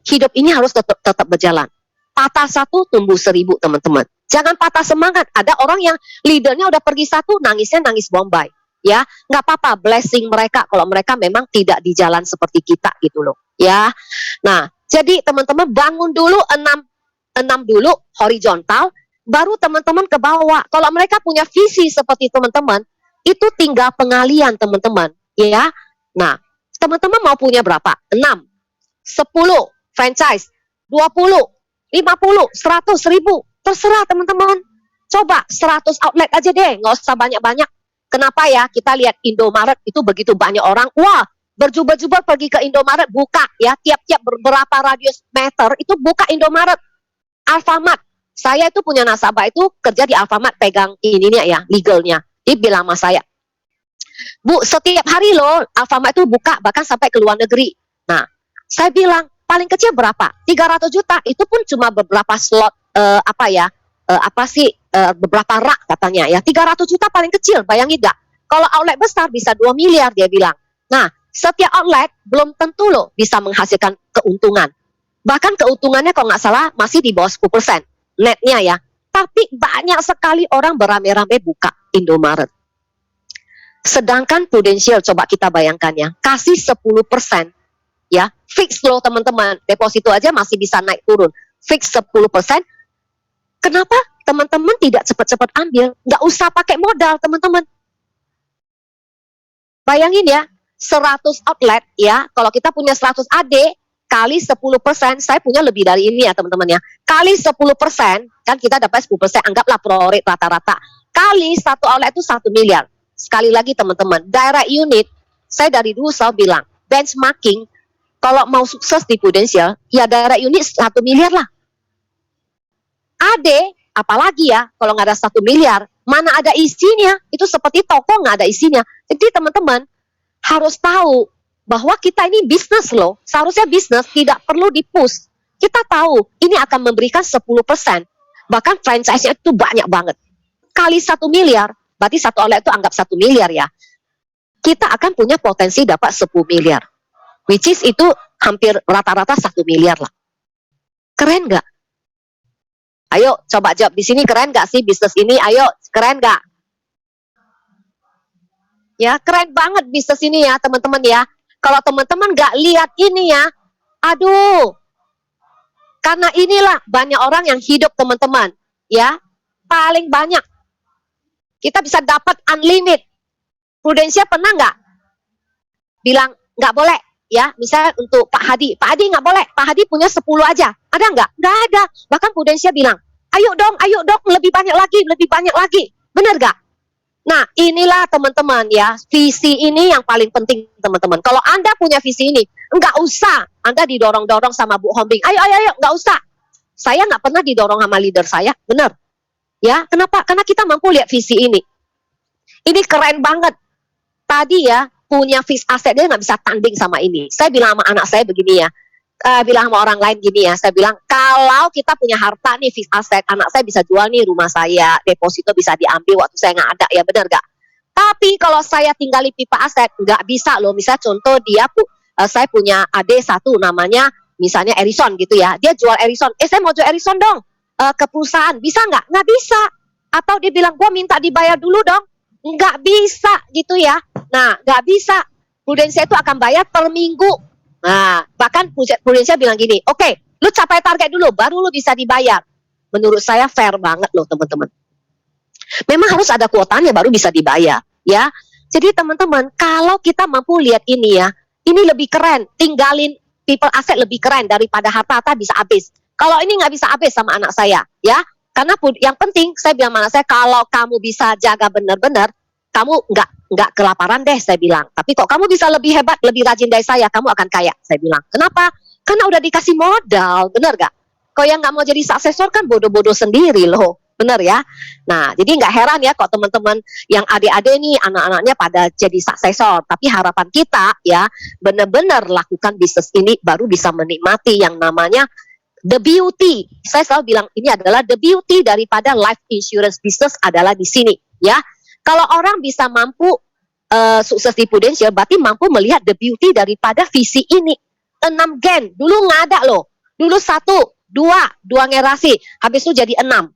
C: hidup ini harus tetap berjalan. Patah 1 tumbuh 1000 teman-teman. Jangan patah semangat. Ada orang yang leadernya udah pergi 1, nangisnya nangis Bombay. Ya, nggak apa-apa, blessing mereka kalau mereka memang tidak di jalan seperti kita gitu loh. Ya, nah jadi teman-teman bangun dulu 6 dulu horizontal. Baru teman-teman ke bawah. Kalau mereka punya visi seperti teman-teman, itu tinggal pengalian teman-teman. Ya, nah teman-teman mau punya berapa? 6, 10, franchise, 20, 50, 100, 1000. Terserah teman-teman. Coba 100 outlet aja deh, nggak usah banyak-banyak. Kenapa ya? Kita lihat Indomaret itu begitu banyak orang. Wah, berjubel-jubel pergi ke Indomaret, buka ya. Tiap-tiap beberapa radius meter itu buka Indomaret. Alfamart. Saya itu punya nasabah itu kerja di Alfamart, pegang ininya ya, legalnya. Dia bilang sama saya, Bu, setiap hari loh Alfamart itu buka bahkan sampai ke luar negeri. Nah, saya bilang paling kecil berapa? 300 juta. Itu pun cuma beberapa slot beberapa rak katanya ya. 300 juta paling kecil, bayangin gak? Kalau outlet besar bisa 2 miliar dia bilang. Nah, setiap outlet belum tentu loh bisa menghasilkan keuntungan. Bahkan keuntungannya kalau nggak salah masih di bawah 10% netnya ya. Tapi banyak sekali orang beramai-ramai buka Indomaret. Sedangkan Prudential, coba kita bayangkan ya, kasih 10% ya, fix loh teman-teman. Deposito aja masih bisa naik turun. Fix 10%. Kenapa teman-teman tidak cepat-cepat ambil? Nggak usah pakai modal teman-teman. Bayangin ya, 100 outlet ya, kalau kita punya 100 AD, kali 10%, saya punya lebih dari ini ya teman-teman ya. Kali 10%, kan kita dapat 10%, anggaplah pro rate rata-rata. Kali satu outlet itu 1 miliar. Sekali lagi teman-teman, direct unit, saya dari dulu selalu bilang, benchmarking, kalau mau sukses di Prudential, ya direct unit 1 miliar lah. AD, apalagi ya, kalau nggak ada 1 miliar, mana ada isinya, itu seperti toko nggak ada isinya. Jadi teman-teman, harus tahu, bahwa kita ini bisnis loh, seharusnya bisnis tidak perlu di-push. Kita tahu ini akan memberikan 10%, bahkan franchise-nya itu banyak banget. Kali 1 miliar, berarti satu outlet itu anggap 1 miliar ya. Kita akan punya potensi dapat 10 miliar. Which is itu hampir rata-rata 1 miliar lah. Keren nggak? Ayo coba jawab di sini, keren nggak sih bisnis ini? Ayo, keren nggak? Ya, keren banget bisnis ini ya teman-teman ya. Kalau teman-teman nggak lihat ini ya, aduh, karena inilah banyak orang yang hidup teman-teman, ya, paling banyak. Kita bisa dapat unlimited. Prudential pernah nggak bilang nggak boleh, ya, misalnya untuk Pak Hadi nggak boleh, Pak Hadi punya 10 aja, ada nggak? Nggak ada. Bahkan Prudential bilang, ayo dong, lebih banyak lagi, benar nggak? Nah, inilah teman-teman ya, visi ini yang paling penting teman-teman. Kalau Anda punya visi ini, nggak usah Anda didorong-dorong sama Bu Hombing. Ayo, nggak usah. Saya nggak pernah didorong sama leader saya, benar. Ya, kenapa? Karena kita mampu lihat visi ini. Ini keren banget. Tadi ya, punya fixed asset dia nggak bisa tanding sama ini. Saya bilang sama anak saya begini ya, bilang sama orang lain gini ya, saya bilang kalau kita punya harta nih fixed asset, anak saya bisa jual nih rumah saya, deposito bisa diambil waktu saya nggak ada, ya benar nggak? Tapi kalau saya tinggali pipa aset nggak bisa loh. Misalnya contoh saya punya adik satu namanya misalnya Erison gitu ya, dia jual Erison, saya mau jual Erison dong ke perusahaan, bisa nggak? Nggak bisa. Atau dia bilang gua minta dibayar dulu dong, nggak bisa gitu ya. Nah, nggak bisa. Prudential itu akan bayar per minggu. Nah, bahkan Prudential bilang gini, oke, lu capai target dulu, baru lu bisa dibayar. Menurut saya fair banget loh teman-teman. Memang harus ada kuotanya baru bisa dibayar, ya. Jadi teman-teman, kalau kita mampu lihat ini ya, ini lebih keren. Tinggalin people asset lebih keren daripada harta bisa habis. Kalau ini nggak bisa habis sama anak saya, ya. Karena yang penting, saya bilang sama anak saya, kalau kamu bisa jaga benar-benar, kamu nggak kelaparan deh, saya bilang. Tapi kok kamu bisa lebih hebat, lebih rajin dari saya, kamu akan kaya, saya bilang. Kenapa? Karena udah dikasih modal, bener gak? Kok yang nggak mau jadi suksesor kan bodoh-bodoh sendiri loh, bener ya? Nah, jadi nggak heran ya kok teman-teman yang adik-adik nih, anak-anaknya pada jadi suksesor. Tapi harapan kita ya, benar-benar lakukan bisnis ini baru bisa menikmati yang namanya the beauty. Saya selalu bilang ini adalah the beauty daripada life insurance business adalah di sini, ya. Kalau orang bisa mampu sukses di Prudential, berarti mampu melihat the beauty daripada visi ini. 6 gen, dulu nggak ada loh. Dulu 1, 2 generasi, habis itu jadi 6.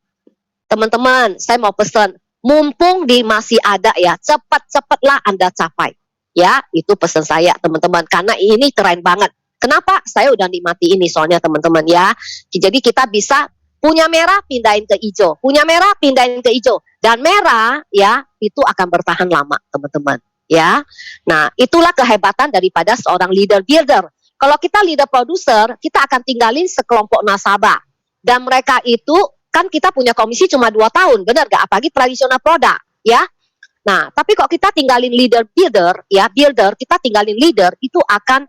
C: Teman-teman, saya mau pesan, mumpung masih ada ya, cepat-cepatlah Anda capai. Ya, itu pesan saya teman-teman, karena ini keren banget. Kenapa? Saya udah nikmati ini soalnya teman-teman ya. Jadi kita bisa punya merah pindahin ke hijau, punya merah pindahin ke hijau, dan merah ya itu akan bertahan lama teman-teman ya. Nah, itulah kehebatan daripada seorang leader builder. Kalau kita leader producer, kita akan tinggalin sekelompok nasabah, dan mereka itu kan kita punya komisi cuma 2 tahun, benar gak? Apalagi tradisional produk ya. Nah, tapi kok kita tinggalin leader builder ya, kita tinggalin leader itu akan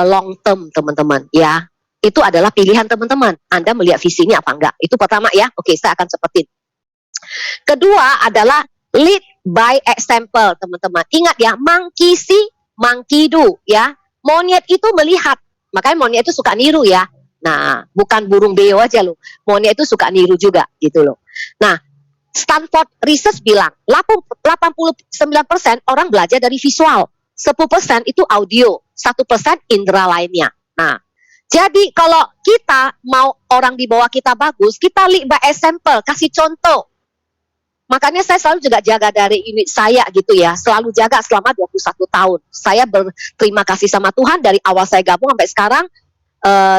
C: long term teman-teman ya. Itu adalah pilihan teman-teman. Anda melihat visinya apa enggak? Itu pertama ya. Oke, saya akan cepetin. Kedua adalah Lead by example, teman-teman. Ingat ya, monkey see, monkey do, ya. Monyet itu melihat, makanya monyet itu suka niru ya. Nah, bukan burung beo aja loh. Monyet itu suka niru juga, gitu loh. Nah, Stanford Research bilang 89% orang belajar dari visual, 10% itu audio, 1% indera lainnya. Nah, jadi kalau kita mau orang di bawah kita bagus, kita lead by example, kasih contoh. Makanya saya selalu juga jaga dari unit saya gitu ya, selalu jaga selama 21 tahun. Saya berterima kasih sama Tuhan dari awal saya gabung sampai sekarang,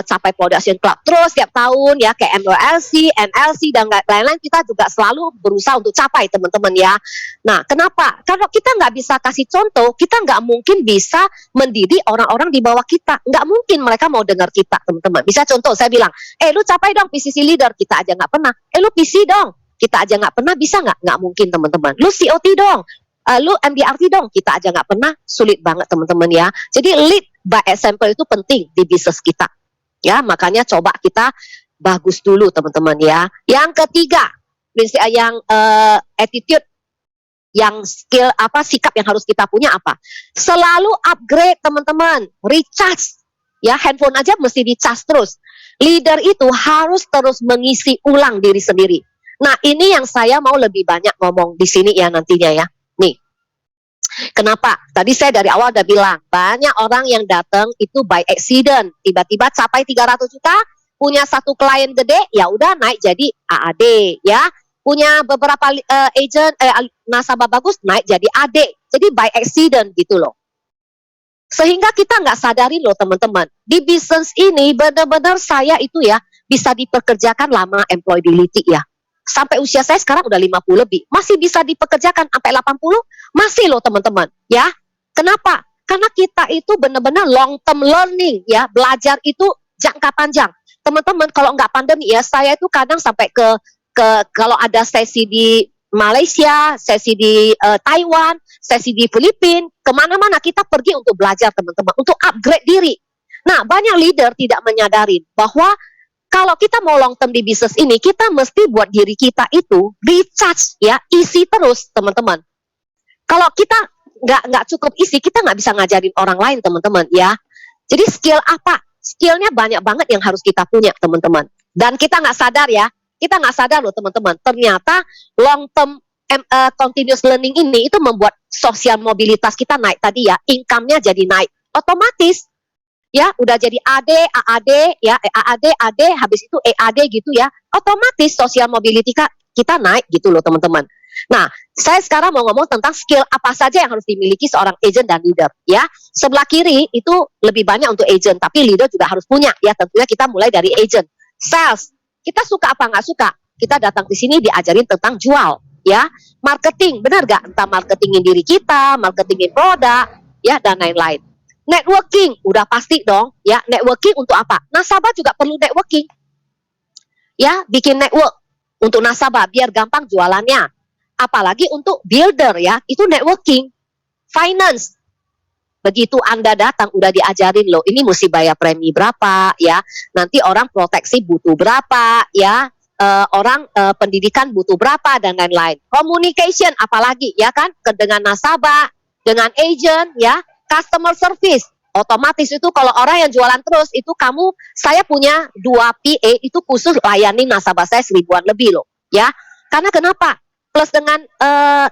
C: capai production club terus setiap tahun ya, kayak MLC, NLC dan lain-lain, kita juga selalu berusaha untuk capai teman-teman ya. Nah, kenapa? Kalau kita nggak bisa kasih contoh, kita nggak mungkin bisa mendidik orang-orang di bawah kita. Nggak mungkin mereka mau dengar kita, teman-teman. Bisa contoh, saya bilang, lu capai dong PCC leader, kita aja nggak pernah. Lu PC dong, kita aja nggak pernah, bisa nggak? Nggak mungkin, teman-teman. Lu COT dong, lu MDRT dong, kita aja nggak pernah. Sulit banget, teman-teman ya. Jadi lead by example itu penting di bisnis kita. Ya, makanya coba kita bagus dulu, teman-teman ya. Yang ketiga, prinsip yang attitude, yang skill apa, sikap yang harus kita punya apa? Selalu upgrade, teman-teman. Recharge. Ya, handphone aja mesti dicas terus. Leader itu harus terus mengisi ulang diri sendiri. Nah, ini yang saya mau lebih banyak ngomong di sini ya nantinya ya. Nih. Kenapa? Tadi saya dari awal udah bilang, banyak orang yang datang itu by accident, tiba-tiba capai 300 juta, punya satu klien gede, ya udah naik jadi AAD, ya. Punya beberapa agent, nasabah bagus, naik jadi AD. Jadi by accident gitu loh. Sehingga kita nggak sadarin loh teman-teman, di bisnis ini benar-benar saya itu ya bisa dipekerjakan lama employability ya. Sampai usia saya sekarang udah 50 lebih, masih bisa dipekerjakan sampai 80, masih loh teman-teman, ya. Kenapa? Karena kita itu benar-benar long term learning, ya. Belajar itu jangka panjang. Teman-teman, kalau nggak pandemi ya, saya itu kadang sampai ke kalau ada sesi di Malaysia, sesi di Taiwan, sesi di Filipina, kemana-mana kita pergi untuk belajar teman-teman, untuk upgrade diri. Nah, banyak leader tidak menyadari bahwa kalau kita mau long term di bisnis ini, kita mesti buat diri kita itu recharge ya, isi terus teman-teman. Kalau kita nggak cukup isi, kita nggak bisa ngajarin orang lain teman-teman ya. Jadi skill apa? Skillnya banyak banget yang harus kita punya teman-teman. Dan kita nggak sadar ya, kita nggak sadar loh teman-teman. Ternyata long term continuous learning ini itu membuat sosial mobilitas kita naik tadi ya, income-nya jadi naik otomatis. Ya, udah jadi AD, AAD, ya, AAD, AD, habis itu EAD gitu ya, otomatis sosial mobility kita naik gitu loh teman-teman. Nah, saya sekarang mau ngomong tentang skill apa saja yang harus dimiliki seorang agent dan leader, ya. Sebelah kiri itu lebih banyak untuk agent, tapi leader juga harus punya, ya. Tentunya kita mulai dari agent. Sales, kita suka apa nggak suka, kita datang di sini diajarin tentang jual, ya. Marketing, benar nggak? Entah marketingin diri kita, marketingin produk, ya, dan lain-lain. Networking, udah pasti dong, ya. Networking untuk apa? Nasabah juga perlu networking. Ya, bikin network untuk nasabah biar gampang jualannya. Apalagi untuk builder ya, itu networking. Finance, begitu Anda datang udah diajarin loh, ini mesti bayar premi berapa ya. Nanti orang proteksi butuh berapa ya. Orang pendidikan butuh berapa dan lain-lain. Communication apalagi ya kan, dengan nasabah, dengan agent ya. Customer service, otomatis itu kalau orang yang jualan terus, itu saya punya 2 PA itu khusus layani nasabah saya 1000-an lebih loh, ya. Karena kenapa? Plus dengan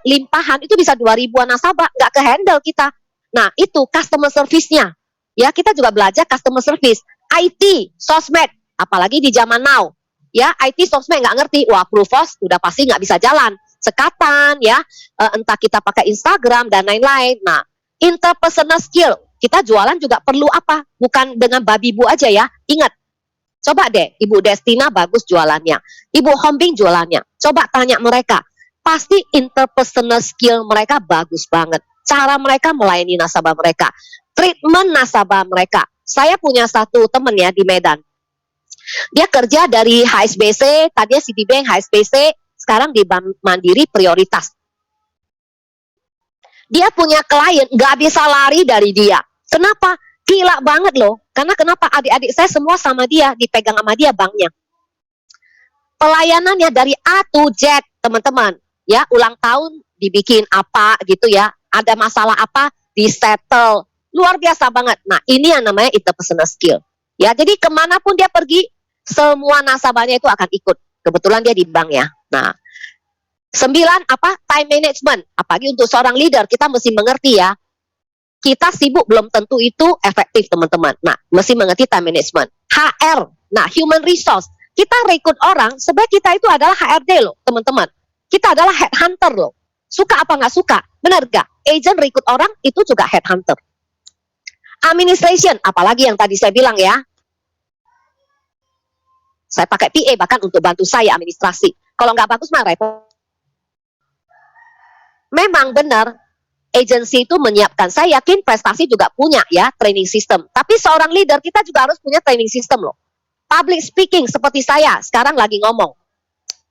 C: limpahan itu bisa 2000-an nasabah, nggak ke-handle kita. Nah, itu customer service-nya. Ya, kita juga belajar customer service. IT, sosmed, apalagi di zaman now. Ya, IT, sosmed nggak ngerti, wah, Proofos udah pasti nggak bisa jalan. Sekatan, ya, entah kita pakai Instagram dan lain-lain. Nah, interpersonal skill, kita jualan juga perlu apa? Bukan dengan babi bu aja ya. Ingat, coba deh, Ibu Destina bagus jualannya, Ibu Hombing jualannya. Coba tanya mereka, pasti interpersonal skill mereka bagus banget. Cara mereka melayani nasabah mereka, treatment nasabah mereka. Saya punya satu temen ya di Medan. Dia kerja dari HSBC, tadinya Citibank, HSBC, sekarang di Bank Mandiri Prioritas. Dia punya klien, nggak bisa lari dari dia. Kenapa? Gila banget loh. Karena kenapa? Adik-adik saya semua sama dia, dipegang sama dia banknya. Pelayanannya dari A to Z, teman-teman. ya ulang tahun dibikin apa gitu ya, ada masalah apa disettle, luar biasa banget. Nah ini yang namanya interpersonal skill. Ya jadi kemanapun dia pergi, semua nasabahnya itu akan ikut. Kebetulan dia di bank ya. Nah 9 apa? Time management. Apalagi untuk seorang leader kita mesti mengerti ya. Kita sibuk belum tentu itu efektif teman-teman. Nah, mesti mengerti time management. HR, nah human resource. Kita rekrut orang, sebenarnya kita itu adalah HRD loh teman-teman. Kita adalah headhunter loh. Suka apa nggak suka? Benar nggak? Agent rekrut orang itu juga headhunter. Administration, apalagi yang tadi saya bilang ya. Saya pakai PA bahkan untuk bantu saya administrasi. Kalau nggak bagus mah repot. Memang benar, agensi itu menyiapkan. Saya yakin prestasi juga punya ya training system. Tapi seorang leader kita juga harus punya training system loh. Public speaking seperti saya sekarang lagi ngomong.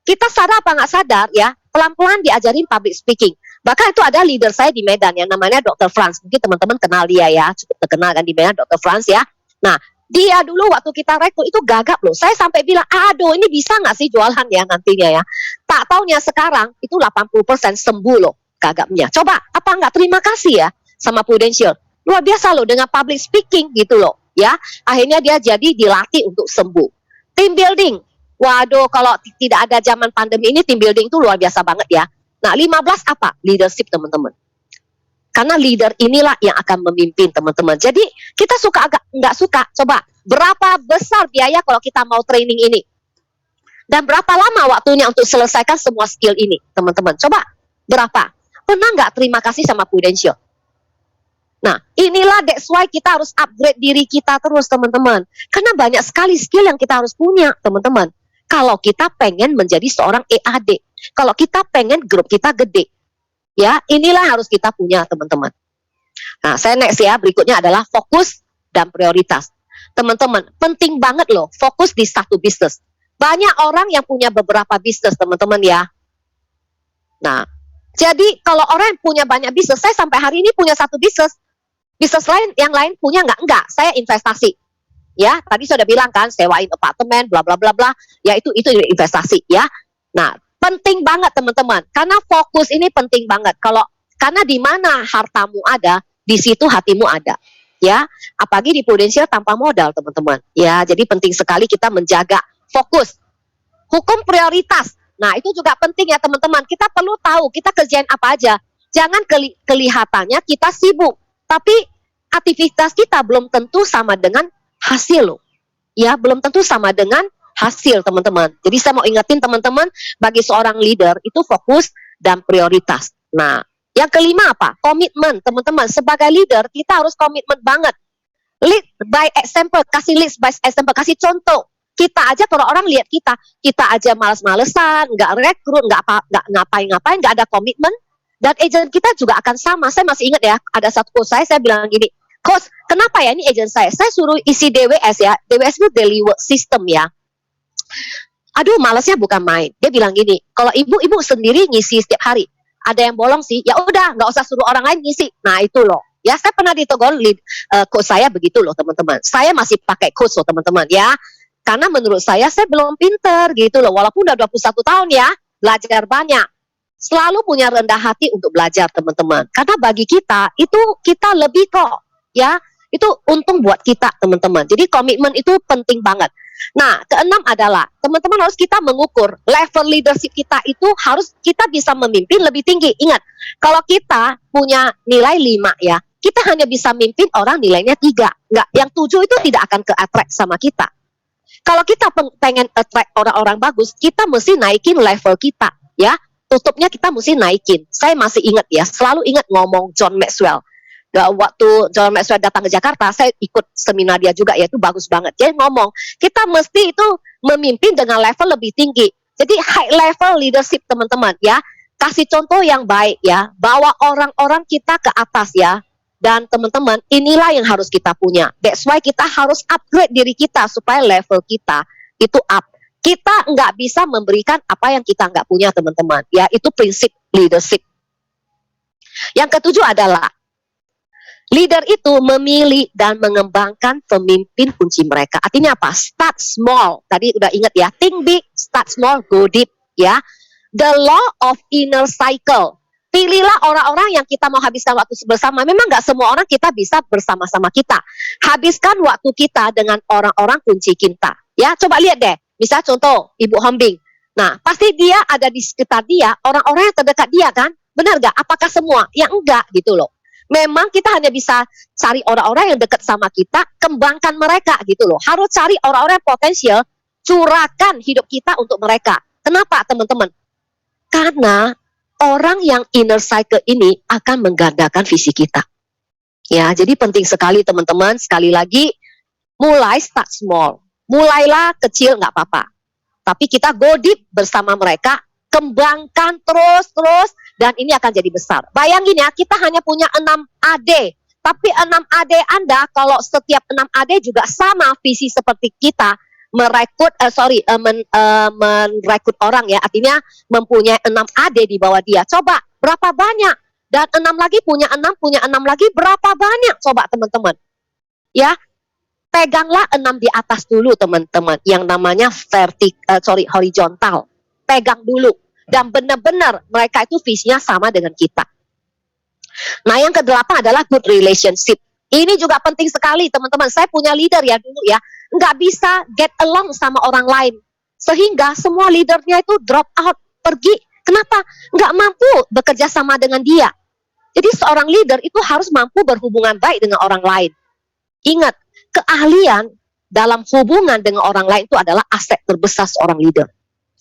C: Kita sadar apa nggak sadar ya, pelan-pelan diajarin public speaking. Bahkan itu ada leader saya di Medan yang namanya Dr. Franz. Mungkin teman-teman kenal dia ya, cukup terkenal kan di Medan, Dr. Franz ya. Nah, dia dulu waktu kita rekrut itu gagap loh. Saya sampai bilang, aduh ini bisa nggak sih jualan ya nantinya ya. Tak taunya sekarang itu 80% sembuh loh gagapnya. Coba, apa nggak terima kasih ya sama Prudential. Luar biasa loh dengan public speaking gitu loh. Ya, akhirnya dia jadi dilatih untuk sembuh. Team building. Waduh, kalau tidak ada zaman pandemi ini, team building itu luar biasa banget ya. Nah, 15 apa? Leadership teman-teman. Karena leader inilah yang akan memimpin teman-teman. Jadi kita suka agak nggak suka. Coba, berapa besar biaya kalau kita mau training ini? Dan berapa lama waktunya untuk selesaikan semua skill ini, teman-teman? Coba, berapa? Pernah nggak terima kasih sama Prudential? Nah, inilah that's why kita harus upgrade diri kita terus, teman-teman. Karena banyak sekali skill yang kita harus punya, teman-teman. Kalau kita pengen menjadi seorang EAD, kalau kita pengen grup kita gede, ya inilah harus kita punya, teman-teman. Nah, saya next ya, berikutnya adalah fokus dan prioritas. Teman-teman, penting banget loh, fokus di satu bisnis. Banyak orang yang punya beberapa bisnis, teman-teman ya. Nah, jadi kalau orang yang punya banyak bisnis, saya sampai hari ini punya satu bisnis lain, yang lain punya enggak, saya investasi. Ya, tadi saya sudah bilang kan, sewain apartemen, bla bla bla bla, ya itu investasi ya. Nah, penting banget teman-teman, karena fokus ini penting banget. Karena di mana hartamu ada, di situ hatimu ada. Ya, apalagi di Prudential tanpa modal teman-teman. Ya, jadi penting sekali kita menjaga fokus. Hukum prioritas. Nah, itu juga penting ya teman-teman. Kita perlu tahu kita kerjain apa aja. Jangan kelihatannya kita sibuk, tapi aktivitas kita belum tentu sama dengan hasil loh. Ya, belum tentu sama dengan hasil teman-teman. Jadi saya mau ingetin teman-teman, bagi seorang leader itu fokus dan prioritas. Nah, yang kelima apa? Komitmen teman-teman. Sebagai leader kita harus komitmen banget. Lead by example, kasih lead by example, kasih contoh. Kita aja kalau orang lihat kita aja males-malesan, nggak rekrut, nggak ngapain-ngapain, nggak ada komitmen. Dan agent kita juga akan sama. Saya masih ingat ya, ada satu coach saya bilang gini, coach, kenapa ya ini agent saya suruh isi DWS ya, DWS itu daily work system ya. Aduh, malasnya bukan main. Dia bilang gini, kalau ibu sendiri ngisi setiap hari, ada yang bolong sih, ya udah nggak usah suruh orang lain ngisi. Nah itu loh. Ya saya pernah ditegur coach saya begitu loh teman-teman. Saya masih pakai coach loh teman-teman ya. Karena menurut saya belum pinter gitu loh. Walaupun udah 21 tahun ya, belajar banyak. Selalu punya rendah hati untuk belajar teman-teman. Karena bagi kita, itu kita lebih kok. Ya, itu untung buat kita teman-teman. Jadi komitmen itu penting banget. Nah, keenam adalah, teman-teman harus kita mengukur. Level leadership kita itu harus kita bisa memimpin lebih tinggi. Ingat, kalau kita punya nilai 5 ya, kita hanya bisa mimpin orang nilainya 3. Enggak, yang 7 itu tidak akan ke-attract sama kita. Kalau kita pengen attract orang-orang bagus, kita mesti naikin level kita, ya. Tutupnya kita mesti naikin. Saya masih ingat ya, selalu ingat ngomong John Maxwell. Waktu John Maxwell datang ke Jakarta, saya ikut seminar dia juga, ya itu bagus banget. Dia ngomong, kita mesti itu memimpin dengan level lebih tinggi. Jadi high level leadership teman-teman, ya. Kasih contoh yang baik, ya. Bawa orang-orang kita ke atas, ya. Dan teman-teman, inilah yang harus kita punya. That's why kita harus upgrade diri kita supaya level kita itu up. Kita nggak bisa memberikan apa yang kita nggak punya, teman-teman. Ya, itu prinsip leadership. Yang ketujuh adalah, leader itu memilih dan mengembangkan pemimpin kunci mereka. Artinya apa? Start small. Tadi udah ingat ya, think big, start small, go deep. Ya. The law of inner cycle. Pilihlah orang-orang yang kita mau habiskan waktu bersama. Memang nggak semua orang kita bisa bersama-sama kita. Habiskan waktu kita dengan orang-orang kunci kita. Ya, coba lihat deh. Misal contoh, Ibu Hombing. Nah, pasti dia ada di sekitar dia, orang-orang yang terdekat dia kan? Benar nggak? Apakah semua? Ya enggak gitu loh. Memang kita hanya bisa cari orang-orang yang dekat sama kita, kembangkan mereka gitu loh. Harus cari orang-orang yang potensial, curahkan hidup kita untuk mereka. Kenapa teman-teman? Karena orang yang inner cycle ini akan menggandakan visi kita. Ya, jadi penting sekali teman-teman. Sekali lagi, mulai start small. Mulailah kecil nggak apa-apa. Tapi kita go deep bersama mereka, kembangkan terus, dan ini akan jadi besar. Bayangin ya, kita hanya punya 6 AD. Tapi 6 AD Anda, kalau setiap 6 AD juga sama visi seperti kita, merekrut orang ya, artinya mempunyai 6 AD di bawah dia. Coba berapa banyak? Dan 6 lagi punya 6 lagi berapa banyak? Coba teman-teman. Ya, peganglah 6 di atas dulu teman-teman, yang namanya horizontal. Pegang dulu. Dan benar-benar mereka itu visinya sama dengan kita. Nah, yang ke-8 adalah good relationship. Ini juga penting sekali teman-teman. Saya punya leader ya dulu ya, nggak bisa get along sama orang lain. Sehingga semua leadernya itu drop out, pergi. Kenapa? Nggak mampu bekerja sama dengan dia. Jadi seorang leader itu harus mampu berhubungan baik dengan orang lain. Ingat, keahlian dalam hubungan dengan orang lain itu adalah aset terbesar seorang leader.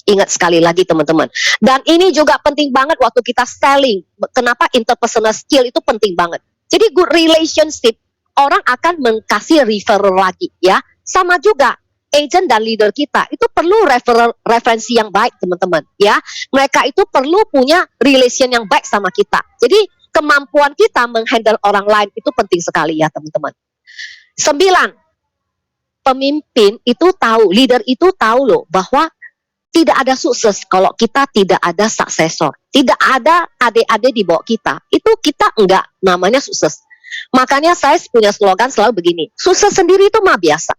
C: Ingat sekali lagi teman-teman. Dan ini juga penting banget waktu kita selling. Kenapa interpersonal skill itu penting banget. Jadi good relationship, orang akan mengkasih referral lagi ya. Sama juga agent dan leader kita itu perlu referensi yang baik teman-teman ya. Mereka itu perlu punya relation yang baik sama kita. Jadi kemampuan kita menghandle orang lain itu penting sekali ya teman-teman. 9, pemimpin itu tahu, leader itu tahu loh bahwa tidak ada sukses kalau kita tidak ada suksesor. Tidak ada adik-adik di bawah kita. Itu kita enggak namanya sukses. Makanya saya punya slogan selalu begini, sukses sendiri itu mah biasa.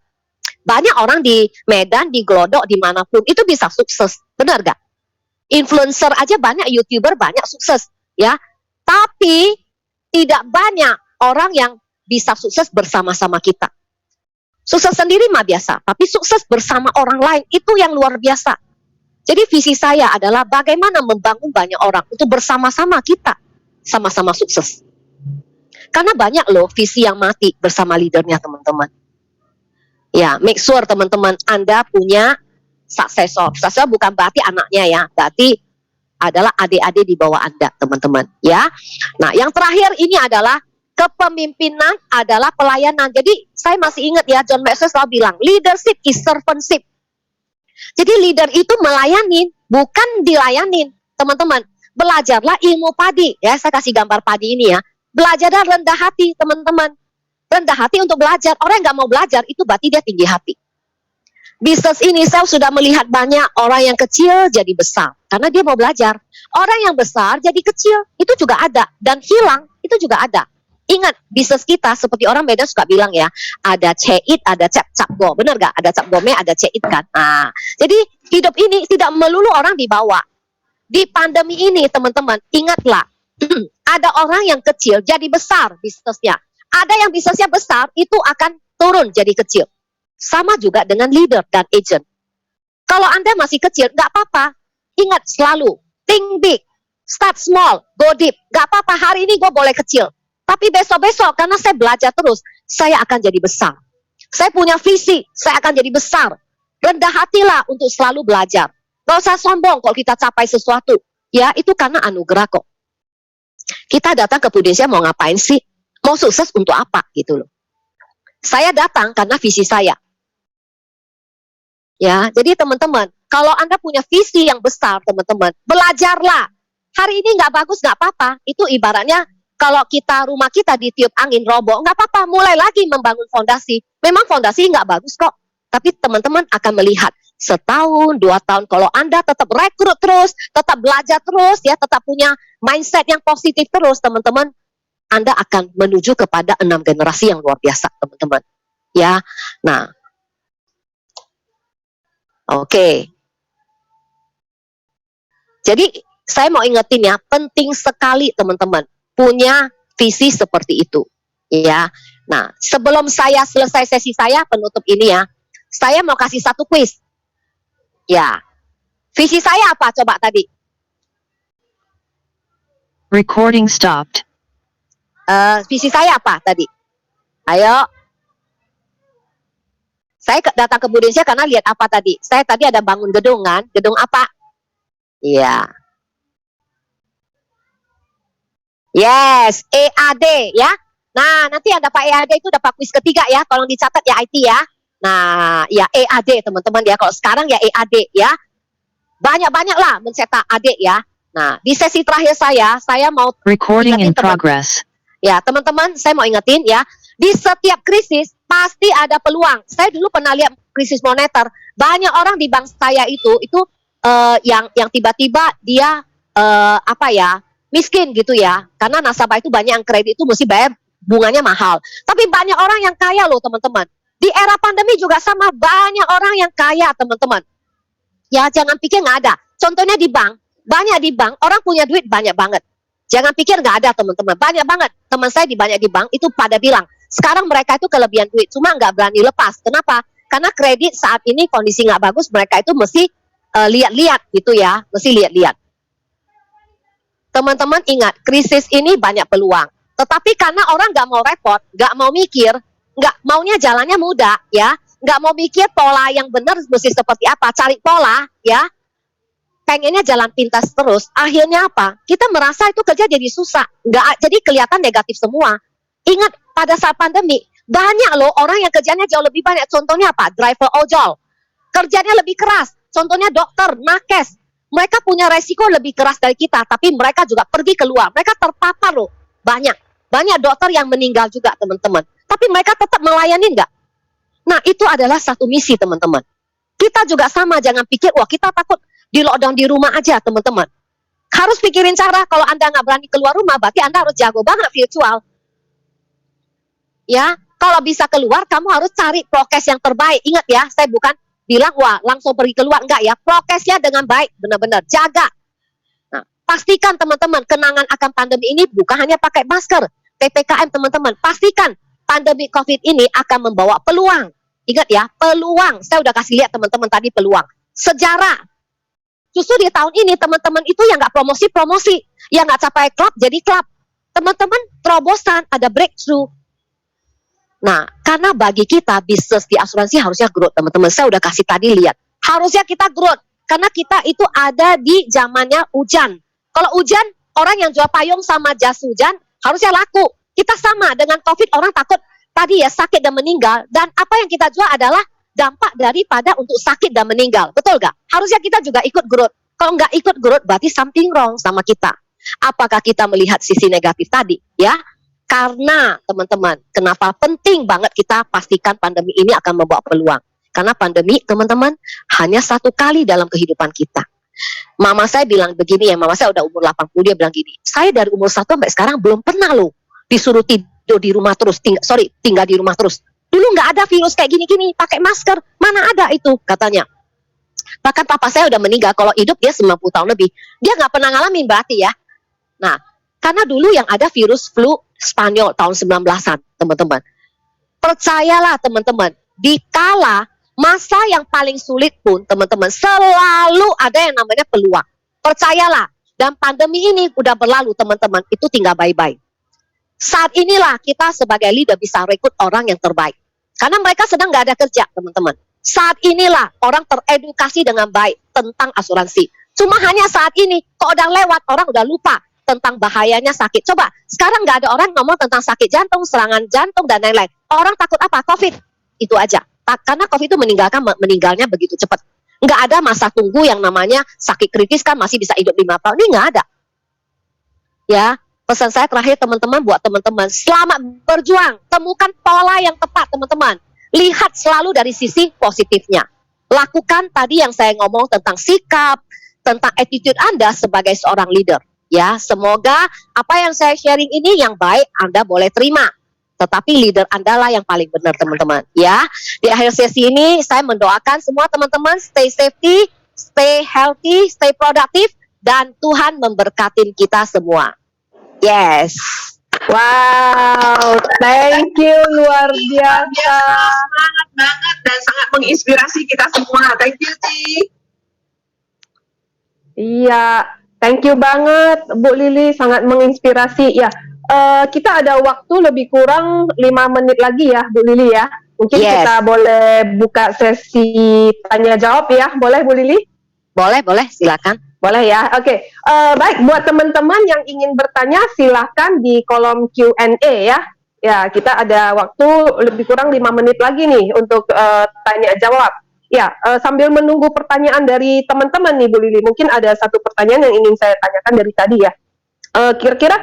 C: Banyak orang di Medan, di Glodok, dimanapun itu bisa sukses. Benar gak? Influencer aja banyak, YouTuber banyak sukses. Ya, tapi tidak banyak orang yang bisa sukses bersama-sama kita. Sukses sendiri mah biasa, tapi sukses bersama orang lain itu yang luar biasa. Jadi visi saya adalah bagaimana membangun banyak orang untuk bersama-sama kita sama-sama sukses. Karena banyak loh visi yang mati bersama leadernya teman-teman. Ya, make sure teman-teman Anda punya suksesor. Suksesor bukan berarti anaknya ya, berarti adalah adik-adik di bawah Anda teman-teman ya. Nah, yang terakhir ini adalah kepemimpinan adalah pelayanan. Jadi saya masih ingat ya, John Maxwell selalu bilang, leadership is servantship. Jadi leader itu melayani, bukan dilayanin. Teman-teman, belajarlah ilmu padi. Ya, saya kasih gambar padi ini ya. Belajarlah rendah hati, teman-teman. Rendah hati untuk belajar. Orang yang nggak mau belajar, itu berarti dia tinggi hati. Bisnis ini saya sudah melihat banyak orang yang kecil jadi besar. Karena dia mau belajar. Orang yang besar jadi kecil, itu juga ada. Dan hilang, itu juga ada. Ingat, bisnis kita seperti orang Medan suka bilang ya, ada ceit, ada cap go. Benar gak? Ada cap gome, ada ceit kan? Nah, jadi hidup ini tidak melulu orang dibawa. Di pandemi ini teman-teman, ingatlah, ada orang yang kecil jadi besar bisnisnya. Ada yang bisnisnya besar, itu akan turun jadi kecil. Sama juga dengan leader dan agent. Kalau Anda masih kecil, gak apa-apa. Ingat selalu, think big, start small, go deep. Gak apa-apa, hari ini gue boleh kecil. Tapi besok-besok karena saya belajar terus, saya akan jadi besar. Saya punya visi, saya akan jadi besar. Rendah hatilah untuk selalu belajar. Gak usah sombong kalau kita capai sesuatu. Ya, itu karena anugerah kok. Kita datang ke Prudensia mau ngapain sih? Mau sukses untuk apa gitu loh. Saya datang karena visi saya. Ya, jadi teman-teman, kalau Anda punya visi yang besar, teman-teman, belajarlah. Hari ini nggak bagus, nggak apa-apa. Itu ibaratnya kalau rumah kita ditiup angin roboh, nggak apa-apa, mulai lagi membangun fondasi. Memang fondasi nggak bagus kok, tapi teman-teman akan melihat setahun, 2 tahun, kalau Anda tetap rekrut terus, tetap belajar terus, ya, tetap punya mindset yang positif terus, teman-teman, Anda akan menuju kepada 6 generasi yang luar biasa, teman-teman. Ya, nah, oke. Jadi saya mau ingetin ya, penting sekali teman-teman punya visi seperti itu. Ya. Nah, sebelum saya selesai sesi saya penutup ini ya, saya mau kasih satu kuis. Ya. Visi saya apa coba tadi?
F: Recording stopped.
C: Visi saya apa tadi? Ayo. Saya datang ke Indonesia karena lihat apa tadi? Saya tadi ada bangun gedung kan? Gedung apa? Iya. Yes, EAD ya. Nah, nanti yang dapat EAD itu dapat kuis ketiga ya. Tolong dicatat ya IT ya. Nah, ya EAD teman-teman ya. Kalau sekarang ya EAD ya. Banyak-banyak lah mencetak adik ya. Nah, di sesi terakhir saya mau
F: Recording in
C: ingetin teman-
F: progress.
C: Ya, teman-teman, saya mau ingetin ya, di setiap krisis pasti ada peluang. Saya dulu pernah lihat krisis moneter, banyak orang di bank saya itu yang tiba-tiba dia miskin gitu ya, karena nasabah itu banyak yang kredit itu mesti bayar bunganya mahal. Tapi banyak orang yang kaya loh teman-teman. Di era pandemi juga sama, banyak orang yang kaya teman-teman. Ya, jangan pikir nggak ada. Contohnya di bank, banyak di bank orang punya duit banyak banget. Jangan pikir nggak ada teman-teman, banyak banget. Teman saya banyak di bank itu pada bilang, sekarang mereka itu kelebihan duit, cuma nggak berani lepas. Kenapa? Karena kredit saat ini kondisi nggak bagus, mereka itu mesti lihat-lihat gitu ya, mesti lihat-lihat. Teman-teman ingat, krisis ini banyak peluang. Tetapi karena orang nggak mau repot, nggak mau mikir, nggak maunya jalannya mudah ya, nggak mau mikir pola yang benar mesti seperti apa, cari pola ya. Pengennya jalan pintas terus, akhirnya apa? Kita merasa itu kerja jadi susah, jadi kelihatan negatif semua. Ingat, pada saat pandemi, banyak loh orang yang kerjanya jauh lebih banyak. Contohnya apa? Driver ojol. Kerjanya lebih keras. Contohnya dokter, nakes. Mereka punya resiko lebih keras dari kita, tapi mereka juga pergi keluar. Mereka terpapar loh, banyak. Banyak dokter yang meninggal juga, teman-teman. Tapi mereka tetap melayani nggak? Nah, itu adalah satu misi, teman-teman. Kita juga sama, jangan pikir, wah kita takut di lockdown di rumah aja, teman-teman. Harus pikirin cara, kalau Anda nggak berani keluar rumah, berarti Anda harus jago banget virtual. Ya, kalau bisa keluar, kamu harus cari prokes yang terbaik. Ingat ya, saya bukan bilang, wah langsung pergi keluar, enggak ya. Prokesnya dengan baik, benar-benar, jaga. Nah, pastikan teman-teman, kenangan akan pandemi ini bukan hanya pakai masker, PPKM teman-teman. Pastikan pandemi COVID ini akan membawa peluang. Ingat ya, peluang. Saya udah kasih lihat teman-teman tadi peluang. Sejarah. Justru di tahun ini teman-teman itu yang nggak promosi, yang nggak capai klub jadi klub. Teman-teman terobosan, ada breakthrough. Nah, karena bagi kita bisnis di asuransi harusnya growth teman-teman. Saya udah kasih tadi lihat. Harusnya kita growth karena kita itu ada di zamannya hujan. Kalau hujan, orang yang jual payung sama jas hujan harusnya laku. Kita sama dengan COVID, orang takut tadi ya sakit dan meninggal. Dan apa yang kita jual adalah dampak daripada untuk sakit dan meninggal. Betul gak? Harusnya kita juga ikut growth. Kalau nggak ikut growth, berarti something wrong sama kita. Apakah kita melihat sisi negatif tadi? Ya, karena teman-teman, kenapa penting banget kita pastikan pandemi ini akan membawa peluang. Karena pandemi, teman-teman, hanya satu kali dalam kehidupan kita. Mama saya bilang begini ya, mama saya udah umur 80, dia bilang gini, saya dari umur 1 sampai sekarang belum pernah loh disuruh tidur di rumah terus, tinggal di rumah terus. Dulu nggak ada virus kayak gini-gini, pakai masker, mana ada itu, katanya. Bahkan papa saya udah meninggal, kalau hidup dia 90 tahun lebih. Dia nggak pernah ngalamin berarti ya. Nah, karena dulu yang ada virus flu Spanyol tahun 19-an, teman-teman. Percayalah teman-teman, di kala masa yang paling sulit pun, teman-teman, selalu ada yang namanya peluang. Percayalah, dan pandemi ini udah berlalu, teman-teman, itu tinggal bye-bye. Saat inilah kita sebagai leader bisa rekrut orang yang terbaik. Karena mereka sedang nggak ada kerja, teman-teman. Saat inilah orang teredukasi dengan baik tentang asuransi. Cuma hanya saat ini, kok udah lewat, orang udah lupa tentang bahayanya sakit. Coba, sekarang nggak ada orang ngomong tentang sakit jantung, serangan jantung, dan lain-lain. Orang takut apa? COVID. Itu aja. Karena COVID itu meninggalnya begitu cepat. Nggak ada masa tunggu yang namanya sakit kritis kan masih bisa hidup 5 tahun. Ini nggak ada. Ya, pesan saya terakhir teman-teman, buat teman-teman, selamat berjuang, temukan pola yang tepat teman-teman. Lihat selalu dari sisi positifnya. Lakukan tadi yang saya ngomong tentang sikap, tentang attitude Anda sebagai seorang leader. Ya, semoga apa yang saya sharing ini yang baik Anda boleh terima. Tetapi leader Anda lah yang paling benar teman-teman. Ya, di akhir sesi ini saya mendoakan semua teman-teman stay safety, stay healthy, stay productive, dan Tuhan memberkatin kita semua. Yes.
A: Wow, thank you, luar biasa.
G: Semangat banget dan sangat menginspirasi kita semua. Thank you, Ci.
A: Iya, thank you banget Bu Lili, sangat menginspirasi. Ya, kita ada waktu lebih kurang 5 menit lagi ya Bu Lili ya. Mungkin
C: Yes.
A: kita boleh buka sesi tanya jawab ya, boleh Bu Lili?
C: Boleh, silakan.
A: Boleh ya, oke. Baik, buat teman-teman yang ingin bertanya, silahkan di kolom Q&A ya. Ya, kita ada waktu lebih kurang 5 menit lagi nih untuk tanya jawab. Ya, sambil menunggu pertanyaan dari teman-teman nih Bu Lili, mungkin ada satu pertanyaan yang ingin saya tanyakan dari tadi ya. Kira-kira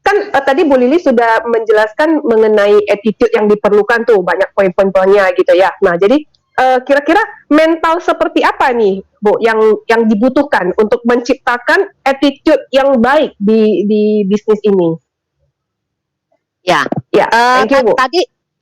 A: kan tadi Bu Lili sudah menjelaskan mengenai attitude yang diperlukan tuh, banyak poin-poinnya gitu ya. Nah, jadi kira-kira mental seperti apa nih Bu yang dibutuhkan untuk menciptakan attitude yang baik di bisnis ini?
C: Ya.
A: Ya, thank you Bu.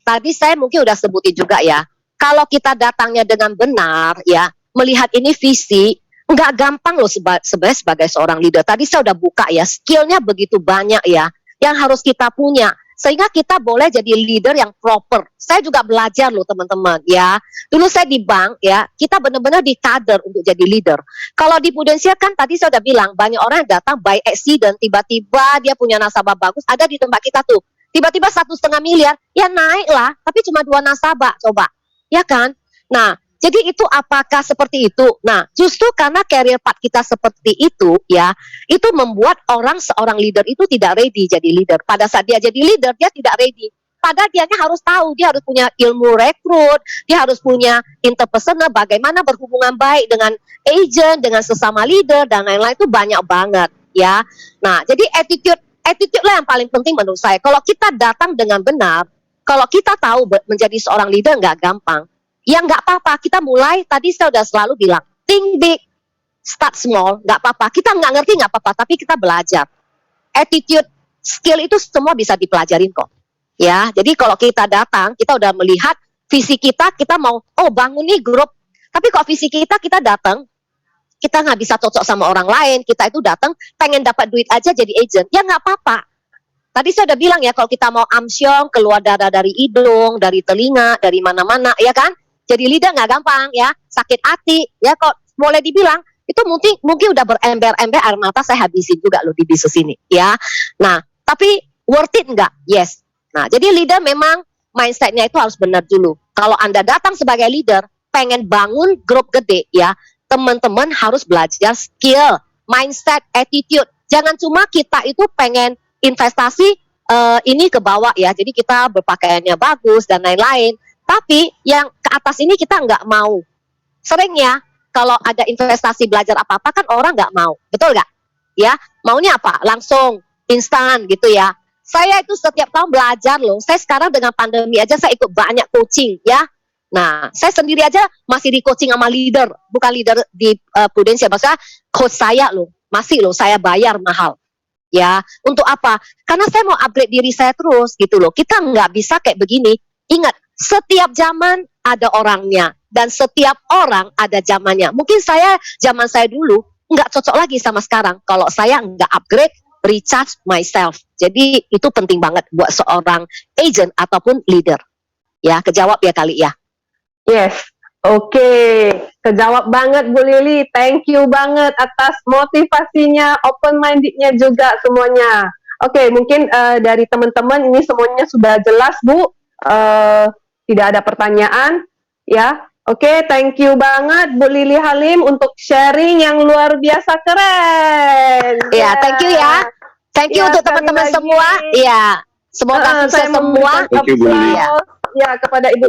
C: Tadi saya mungkin udah sebutin juga ya. Kalau kita datangnya dengan benar ya, melihat ini visi, nggak gampang loh sebenarnya sebagai seorang leader. Tadi saya udah buka ya, skillnya begitu banyak ya, yang harus kita punya. Sehingga kita boleh jadi leader yang proper. Saya juga belajar loh teman-teman ya. Dulu saya di bank ya, kita benar-benar di kader untuk jadi leader. Kalau di Prudensial kan tadi saya udah bilang, banyak orang yang datang by accident, tiba-tiba dia punya nasabah bagus, ada di tempat kita tuh. Tiba-tiba 1,5 miliar, ya naik lah, tapi cuma 2 nasabah, coba. Ya kan? Nah, jadi itu apakah seperti itu? Nah, justru karena career path kita seperti itu ya, itu membuat seorang leader itu tidak ready jadi leader. Pada saat dia jadi leader, dia tidak ready. Padahal dia harus tahu, dia harus punya ilmu rekrut, dia harus punya interpersonal, bagaimana berhubungan baik dengan agent, dengan sesama leader, dan lain-lain itu banyak banget ya. Nah, jadi attitude lah yang paling penting menurut saya. Kalau kita datang dengan benar, kalau kita tahu menjadi seorang leader nggak gampang, ya nggak apa-apa, kita mulai, tadi saya udah selalu bilang, think big, start small, nggak apa-apa, kita nggak ngerti nggak apa-apa, tapi kita belajar. Attitude, skill itu semua bisa dipelajarin kok. Ya, jadi kalau kita datang, kita udah melihat visi kita mau, bangun nih grup, tapi kok visi kita datang, kita nggak bisa cocok sama orang lain, kita itu datang, pengen dapat duit aja jadi agent, ya nggak apa-apa. Tadi saya udah bilang ya, kalau kita mau amsyong, keluar darah dari hidung, dari telinga, dari mana-mana, ya kan? Jadi leader nggak gampang ya, sakit hati ya, kok boleh dibilang itu mungkin udah berember-ember air mata saya habisin juga loh di bisnis ini ya. Nah, tapi worth it nggak? Yes. Nah, jadi leader memang mindsetnya itu harus benar dulu. Kalau Anda datang sebagai leader, pengen bangun grup gede ya, teman-teman harus belajar skill, mindset, attitude. Jangan cuma kita itu pengen investasi ini ke bawah ya, jadi kita berpakaiannya bagus dan lain-lain. Tapi yang ke atas ini kita nggak mau. Sering ya, kalau ada investasi belajar apa-apa kan orang nggak mau. Betul nggak? Ya, maunya apa? Langsung, instan gitu ya. Saya itu setiap tahun belajar loh. Saya sekarang dengan pandemi aja saya ikut banyak coaching ya. Nah, saya sendiri aja masih di coaching sama leader. Bukan leader di Prudensial, maksudnya coach saya loh. Masih loh, saya bayar mahal. Ya, untuk apa? Karena saya mau upgrade diri saya terus gitu loh. Kita nggak bisa kayak begini. Ingat, setiap zaman ada orangnya dan setiap orang ada zamannya. Mungkin zaman saya dulu nggak cocok lagi sama sekarang kalau saya nggak upgrade, recharge myself. Jadi itu penting banget buat seorang agent ataupun leader. Ya, kejawab ya kali ya.
A: Yes, oke. Kejawab banget Bu Lili. Thank you banget atas motivasinya, open-mindednya juga semuanya. Oke, mungkin dari teman-teman ini semuanya sudah jelas Bu. Tidak ada pertanyaan ya. Oke, thank you banget Bu Lili Halim untuk sharing yang luar biasa keren.
C: Ya, thank you ya. Thank you
A: Ya,
C: untuk
A: sekali
C: teman-teman
A: lagi.
C: semua. Ya, semoga sukses
A: saya
C: semua.
A: memberikan
E: Thank you, Bu Lili.
A: applause, ya kepada Ibu